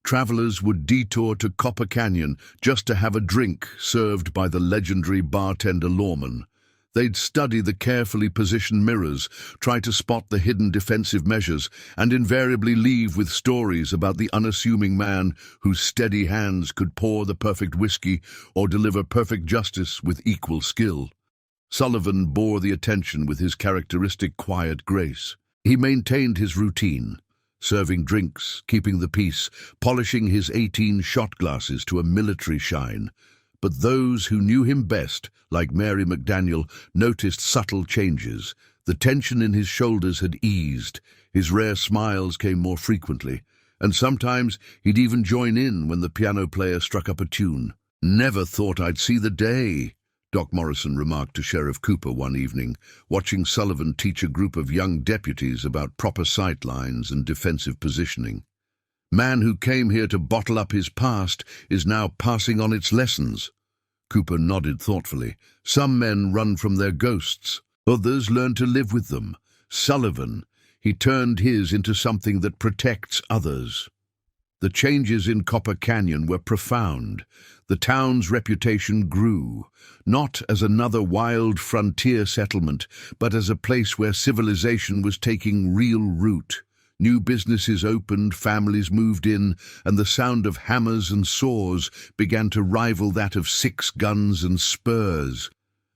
Travelers would detour to Copper Canyon just to have a drink served by the legendary bartender lawman. They'd study the carefully positioned mirrors, try to spot the hidden defensive measures, and invariably leave with stories about the unassuming man whose steady hands could pour the perfect whiskey or deliver perfect justice with equal skill. Sullivan bore the attention with his characteristic quiet grace. He maintained his routine, serving drinks, keeping the peace, polishing his 18 shot glasses to a military shine. But those who knew him best, like Mary McDaniel, noticed subtle changes. The tension in his shoulders had eased, his rare smiles came more frequently, and sometimes he'd even join in when the piano player struck up a tune. "Never thought I'd see the day," Doc Morrison remarked to Sheriff Cooper one evening, watching Sullivan teach a group of young deputies about proper sight lines and defensive positioning. "Man who came here to bottle up his past is now passing on its lessons." Cooper nodded thoughtfully. "Some men run from their ghosts, others learn to live with them. Sullivan, he turned his into something that protects others." The changes in Copper Canyon were profound. The town's reputation grew, not as another wild frontier settlement, but as a place where civilization was taking real root. New businesses opened, families moved in, and the sound of hammers and saws began to rival that of 6 guns and spurs.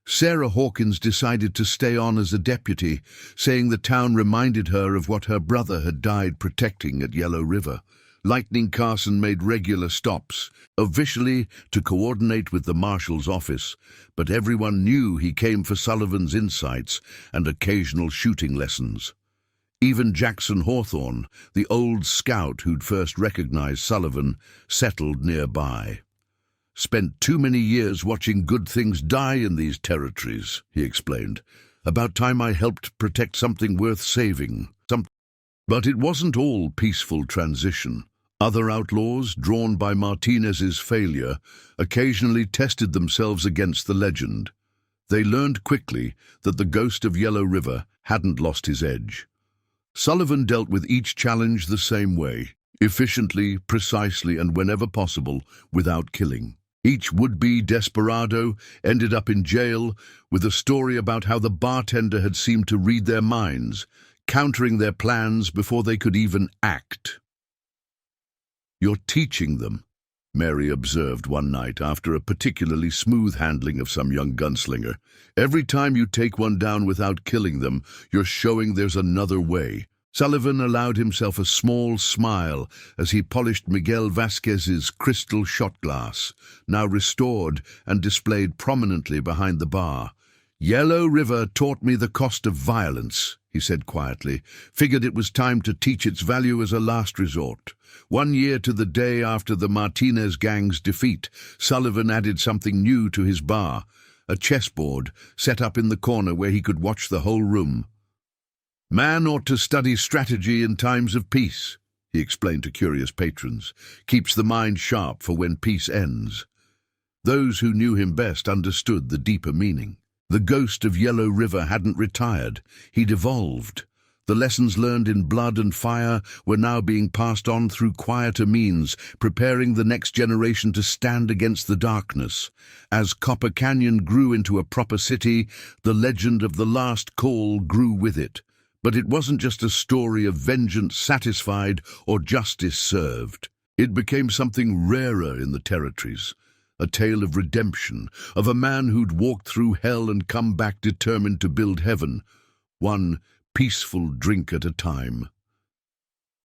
Sarah Hawkins decided to stay on as a deputy, saying the town reminded her of what her brother had died protecting at Yellow River. Lightning Carson made regular stops, officially to coordinate with the marshal's office, but everyone knew he came for Sullivan's insights and occasional shooting lessons. Even Jackson Hawthorne, the old scout who'd first recognized Sullivan, settled nearby. "Spent too many years watching good things die in these territories," he explained. "About time I helped protect something worth saving." But it wasn't all peaceful transition. Other outlaws, drawn by Martinez's failure, occasionally tested themselves against the legend. They learned quickly that the ghost of Yellow River hadn't lost his edge. Sullivan dealt with each challenge the same way, efficiently, precisely, and whenever possible, without killing. Each would-be desperado ended up in jail with a story about how the bartender had seemed to read their minds, countering their plans before they could even act. "You're teaching them," Mary observed one night after a particularly smooth handling of some young gunslinger. "Every time you take one down without killing them, you're showing there's another way." Sullivan allowed himself a small smile as he polished Miguel Vasquez's crystal shot glass, now restored and displayed prominently behind the bar. "Yellow River taught me the cost of violence," he said quietly. "Figured it was time to teach its value as a last resort." 1 year to the day after the Martinez gang's defeat, Sullivan added something new to his bar, a chessboard set up in the corner where he could watch the whole room. "Man ought to study strategy in times of peace," he explained to curious patrons. "Keeps the mind sharp for when peace ends." Those who knew him best understood the deeper meaning. The ghost of Yellow River hadn't retired. He'd evolved. The lessons learned in blood and fire were now being passed on through quieter means, preparing the next generation to stand against the darkness. As Copper Canyon grew into a proper city, the legend of the last call grew with it. But it wasn't just a story of vengeance satisfied or justice served. It became something rarer in the territories, a tale of redemption, of a man who'd walked through hell and come back determined to build heaven, one peaceful drink at a time.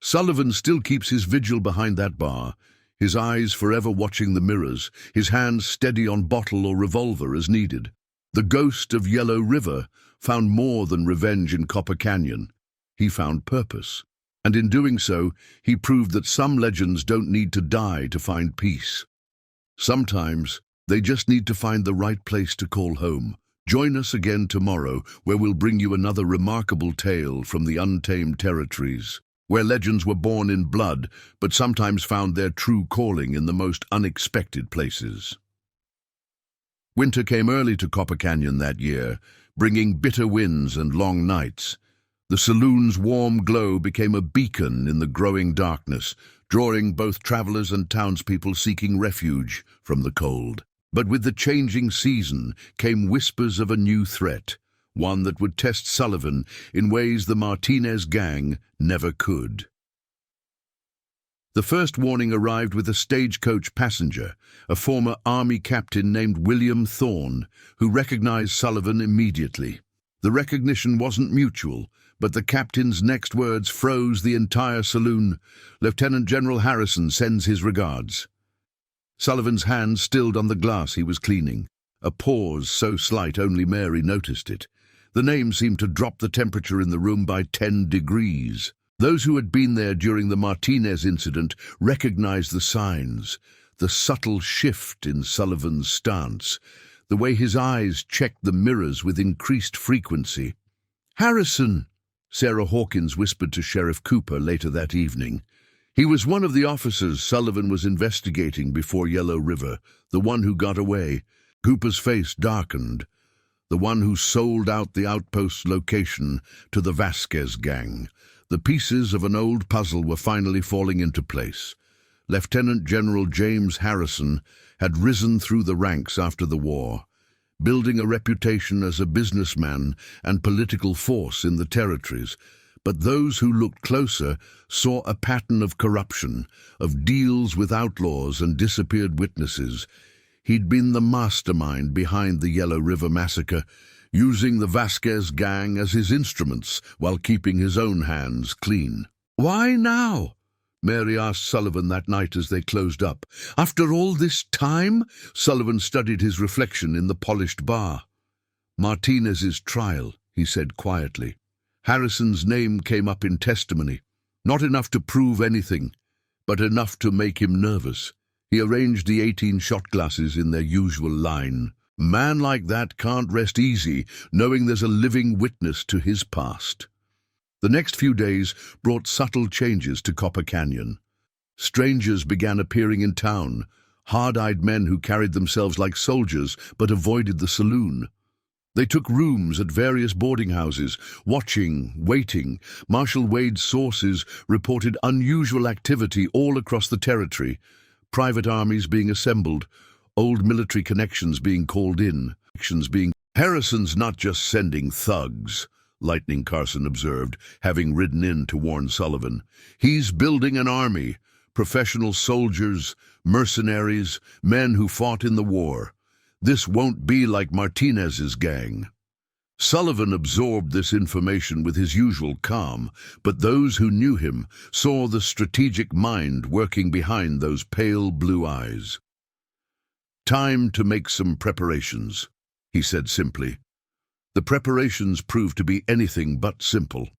Sullivan still keeps his vigil behind that bar, his eyes forever watching the mirrors, his hands steady on bottle or revolver as needed. The ghost of Yellow River found more than revenge in Copper Canyon. He found purpose, and in doing so, he proved that some legends don't need to die to find peace. Sometimes, they just need to find the right place to call home. Join us again tomorrow, where we'll bring you another remarkable tale from the untamed territories, where legends were born in blood, but sometimes found their true calling in the most unexpected places. Winter came early to Copper Canyon that year, bringing bitter winds and long nights. The saloon's warm glow became a beacon in the growing darkness, drawing both travelers and townspeople seeking refuge from the cold. But with the changing season came whispers of a new threat, one that would test Sullivan in ways the Martinez gang never could. The first warning arrived with a stagecoach passenger, a former army captain named William Thorne, who recognized Sullivan immediately. The recognition wasn't mutual, but the captain's next words froze the entire saloon. "Lieutenant General Harrison sends his regards." Sullivan's hand stilled on the glass he was cleaning, a pause so slight only Mary noticed it. The name seemed to drop the temperature in the room by 10 degrees. Those who had been there during the Martinez incident recognized the signs, the subtle shift in Sullivan's stance, the way his eyes checked the mirrors with increased frequency. "Harrison," Sarah Hawkins whispered to Sheriff Cooper later that evening. He was one of the officers Sullivan was investigating before Yellow River, the one who got away. Cooper's face darkened, the one who sold out the outpost's location to the Vasquez gang. The pieces of an old puzzle were finally falling into place. Lieutenant General James Harrison had risen through the ranks after the war, building a reputation as a businessman and political force in the territories. But those who looked closer saw a pattern of corruption, of deals with outlaws and disappeared witnesses. He'd been the mastermind behind the Yellow River massacre, using the Vasquez gang as his instruments while keeping his own hands clean. "Why now?" Mary asked Sullivan that night as they closed up. "After all this time?" Sullivan studied his reflection in the polished bar. "Martinez's trial," he said quietly. Harrison's name came up in testimony. Not enough to prove anything, but enough to make him nervous. He arranged the 18 shot glasses in their usual line. A man like that can't rest easy, knowing there's a living witness to his past. The next few days brought subtle changes to Copper Canyon. Strangers began appearing in town, hard-eyed men who carried themselves like soldiers but avoided the saloon. They took rooms at various boarding houses, watching, waiting. Marshal Wade's sources reported unusual activity all across the territory, private armies being assembled, old military connections being called in. Harrison's not just sending thugs, Lightning Carson observed, having ridden in to warn Sullivan. He's building an army, professional soldiers, mercenaries, men who fought in the war. This won't be like Martinez's gang. Sullivan absorbed this information with his usual calm, but those who knew him saw the strategic mind working behind those pale blue eyes. "Time to make some preparations," he said simply. The preparations proved to be anything but simple.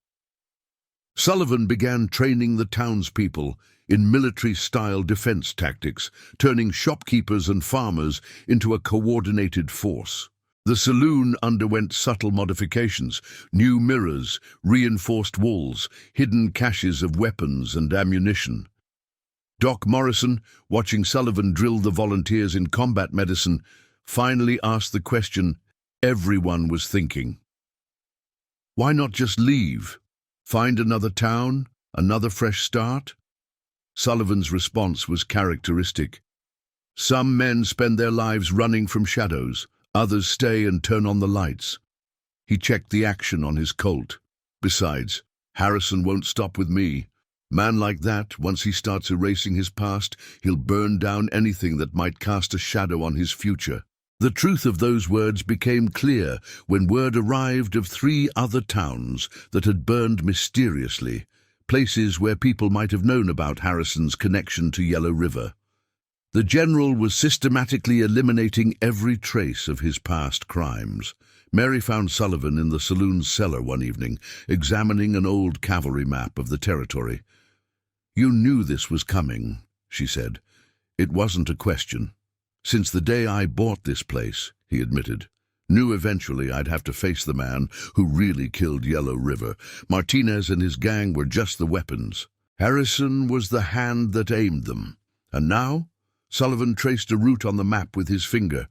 Sullivan began training the townspeople in military-style defense tactics, turning shopkeepers and farmers into a coordinated force. The saloon underwent subtle modifications: new mirrors, reinforced walls, hidden caches of weapons and ammunition. Doc Morrison, watching Sullivan drill the volunteers in combat medicine, finally asked the question everyone was thinking. Why not just leave? Find another town? Another fresh start? Sullivan's response was characteristic. Some men spend their lives running from shadows, others stay and turn on the lights. He checked the action on his Colt. Besides, Harrison won't stop with me. Man like that, once he starts erasing his past, he'll burn down anything that might cast a shadow on his future. The truth of those words became clear when word arrived of 3 other towns that had burned mysteriously, places where people might have known about Harrison's connection to Yellow River. The general was systematically eliminating every trace of his past crimes. Mary found Sullivan in the saloon's cellar one evening, examining an old cavalry map of the territory. "You knew this was coming," she said. "It wasn't a question. Since the day I bought this place," he admitted. "Knew eventually I'd have to face the man who really killed Yellow River. Martinez and his gang were just the weapons. Harrison was the hand that aimed them. And now?" Sullivan traced a route on the map with his finger.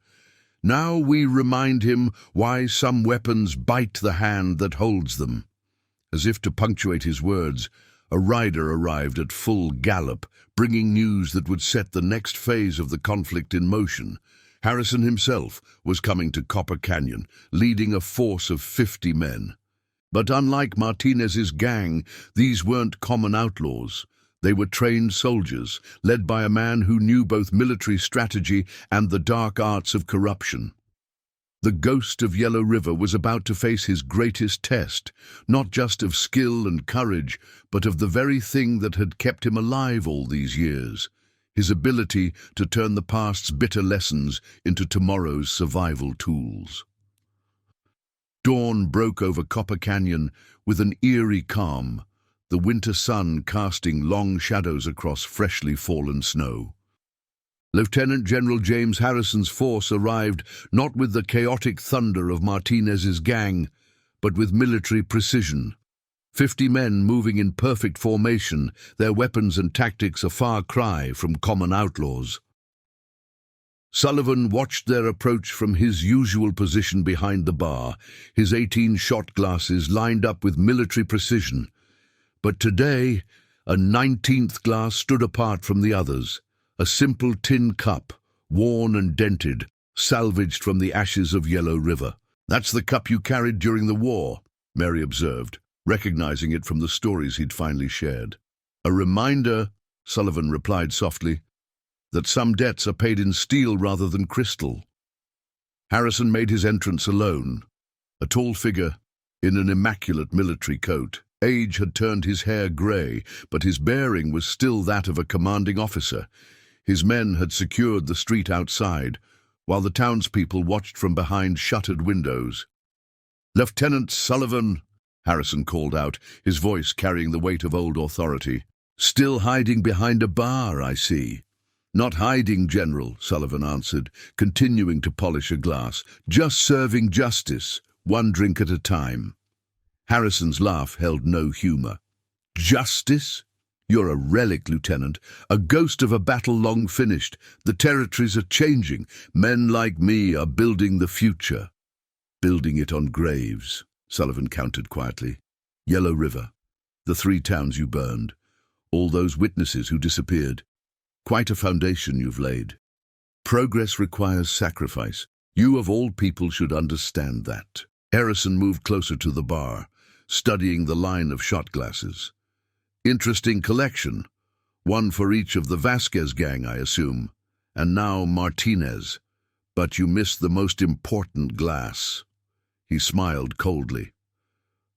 "Now we remind him why some weapons bite the hand that holds them." As if to punctuate his words, a rider arrived at full gallop, bringing news that would set the next phase of the conflict in motion. Harrison himself was coming to Copper Canyon, leading a force of 50 men. But unlike Martinez's gang, these weren't common outlaws. They were trained soldiers, led by a man who knew both military strategy and the dark arts of corruption. The ghost of Yellow River was about to face his greatest test, not just of skill and courage, but of the very thing that had kept him alive all these years, his ability to turn the past's bitter lessons into tomorrow's survival tools. Dawn broke over Copper Canyon with an eerie calm, the winter sun casting long shadows across freshly fallen snow. Lieutenant General James Harrison's force arrived not with the chaotic thunder of Martinez's gang, but with military precision. 50 men moving in perfect formation, their weapons and tactics a far cry from common outlaws. Sullivan watched their approach from his usual position behind the bar, his 18 shot glasses lined up with military precision. But today, a 19th glass stood apart from the others. A simple tin cup, worn and dented, salvaged from the ashes of Yellow River. "That's the cup you carried during the war," Mary observed, recognizing it from the stories he'd finally shared. "A reminder," Sullivan replied softly, "that some debts are paid in steel rather than crystal." Harrison made his entrance alone, a tall figure in an immaculate military coat. Age had turned his hair grey, but his bearing was still that of a commanding officer. His men had secured the street outside, while the townspeople watched from behind shuttered windows. "Lieutenant Sullivan," Harrison called out, his voice carrying the weight of old authority. "Still hiding behind a bar, I see." "Not hiding, General," Sullivan answered, continuing to polish a glass. "Just serving justice, one drink at a time." Harrison's laugh held no humor. "Justice? You're a relic, Lieutenant, a ghost of a battle long finished. The territories are changing. Men like me are building the future." "Building it on graves," Sullivan countered quietly. "Yellow River, the 3 towns you burned, all those witnesses who disappeared. Quite a foundation you've laid." Progress requires sacrifice. You of all people should understand that. Harrison moved closer to the bar, studying the line of shot glasses. Interesting collection. One for each of the Vasquez gang, I assume. And now Martinez. But you missed the most important glass. He smiled coldly.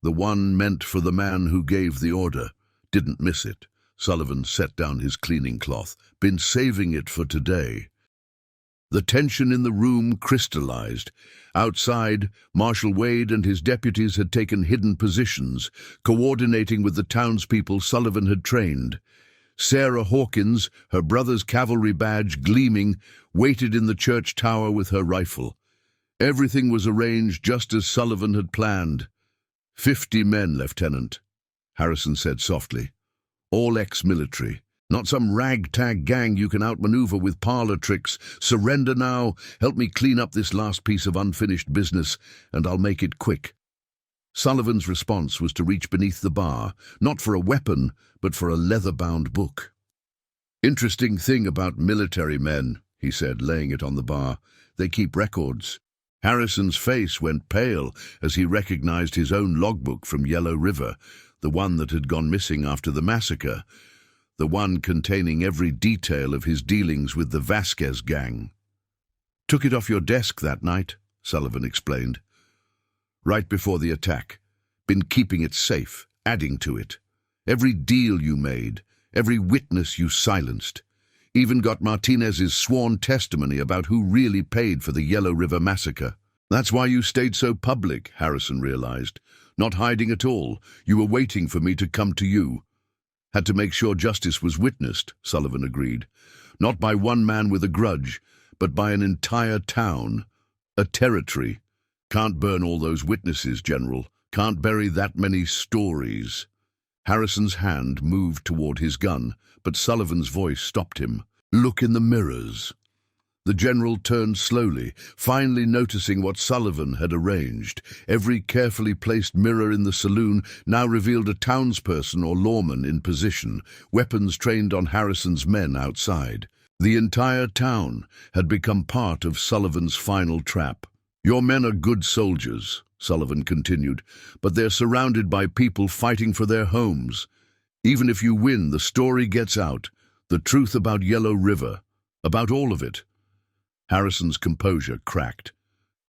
The one meant for the man who gave the order. Didn't miss it. Sullivan set down his cleaning cloth. Been saving it for today. The tension in the room crystallized. Outside, Marshal Wade and his deputies had taken hidden positions, coordinating with the townspeople Sullivan had trained. Sarah Hawkins, her brother's cavalry badge gleaming, waited in the church tower with her rifle. Everything was arranged just as Sullivan had planned. 50 men, Lieutenant, Harrison said softly. All ex-military. Not some ragtag gang you can outmaneuver with parlor tricks. Surrender now, help me clean up this last piece of unfinished business, and I'll make it quick. Sullivan's response was to reach beneath the bar, not for a weapon, but for a leather-bound book. Interesting thing about military men, he said, laying it on the bar. They keep records. Harrison's face went pale as he recognized his own logbook from Yellow River, the one that had gone missing after the massacre, the one containing every detail of his dealings with the Vasquez gang. Took it off your desk that night, Sullivan explained. Right before the attack. Been keeping it safe, adding to it. Every deal you made, every witness you silenced. Even got Martinez's sworn testimony about who really paid for the Yellow River massacre. That's why you stayed so public, Harrison realized. Not hiding at all. You were waiting for me to come to you. Had to make sure justice was witnessed, Sullivan agreed. Not by one man with a grudge, but by an entire town, a territory. Can't burn all those witnesses, General. Can't bury that many stories. Harrison's hand moved toward his gun, but Sullivan's voice stopped him. Look in the mirrors. The general turned slowly, finally noticing what Sullivan had arranged. Every carefully placed mirror in the saloon now revealed a townsperson or lawman in position, weapons trained on Harrison's men outside. The entire town had become part of Sullivan's final trap. Your men are good soldiers, Sullivan continued, but they're surrounded by people fighting for their homes. Even if you win, the story gets out, the truth about Yellow River, about all of it. Harrison's composure cracked.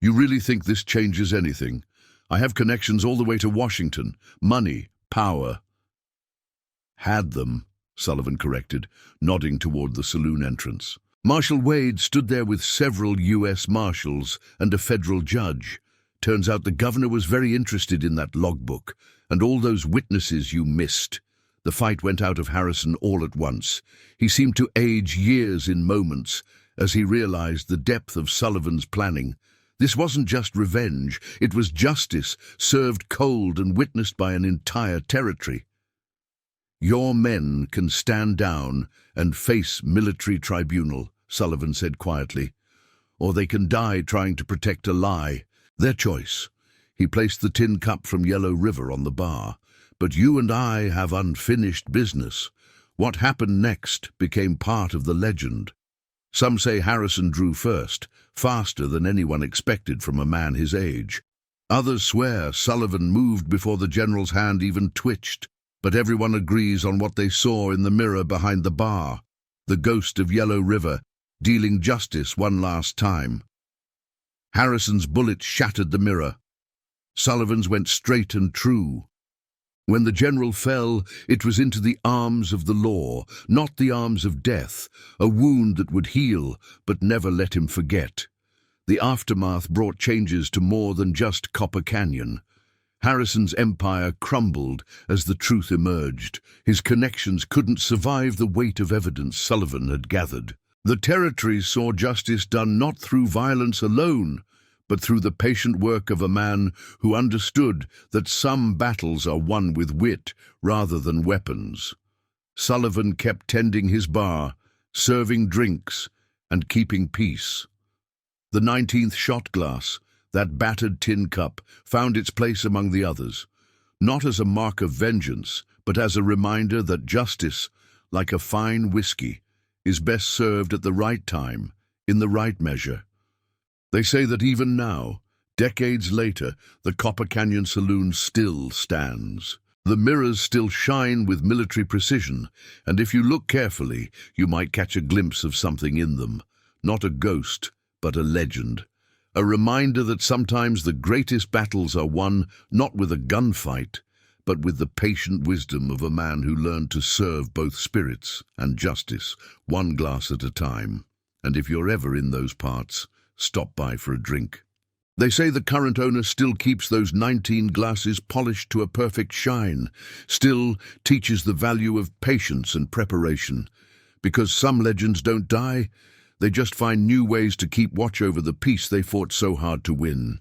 You really think this changes anything? I have connections all the way to Washington. Money, power. Had them, Sullivan corrected, nodding toward the saloon entrance. Marshal Wade stood there with several U.S. marshals and a federal judge. Turns out the governor was very interested in that logbook, and all those witnesses you missed. The fight went out of Harrison all at once. He seemed to age years in moments, as he realized the depth of Sullivan's planning. This wasn't just revenge, it was justice, served cold and witnessed by an entire territory. Your men can stand down and face military tribunal, Sullivan said quietly, or they can die trying to protect a lie. Their choice. He placed the tin cup from Yellow River on the bar. But you and I have unfinished business. What happened next became part of the legend. Some say Harrison drew first, faster than anyone expected from a man his age. Others swear Sullivan moved before the general's hand even twitched, but everyone agrees on what they saw in the mirror behind the bar, the ghost of Yellow River, dealing justice one last time. Harrison's bullet shattered the mirror. Sullivan's went straight and true. When the general fell, it was into the arms of the law, not the arms of death, a wound that would heal but never let him forget. The aftermath brought changes to more than just Copper Canyon. Harrison's empire crumbled as the truth emerged. His connections couldn't survive the weight of evidence Sullivan had gathered. The territories saw justice done not through violence alone, but through the patient work of a man who understood that some battles are won with wit rather than weapons. Sullivan kept tending his bar, serving drinks, and keeping peace. The 19th shot glass, that battered tin cup, found its place among the others, not as a mark of vengeance, but as a reminder that justice, like a fine whiskey, is best served at the right time, in the right measure. They say that even now, decades later, the Copper Canyon Saloon still stands. The mirrors still shine with military precision, and if you look carefully, you might catch a glimpse of something in them. Not a ghost, but a legend. A reminder that sometimes the greatest battles are won not with a gunfight, but with the patient wisdom of a man who learned to serve both spirits and justice, one glass at a time. And if you're ever in those parts, stop by for a drink. They say the current owner still keeps those 19 glasses polished to a perfect shine, still teaches the value of patience and preparation. Because some legends don't die, they just find new ways to keep watch over the peace they fought so hard to win.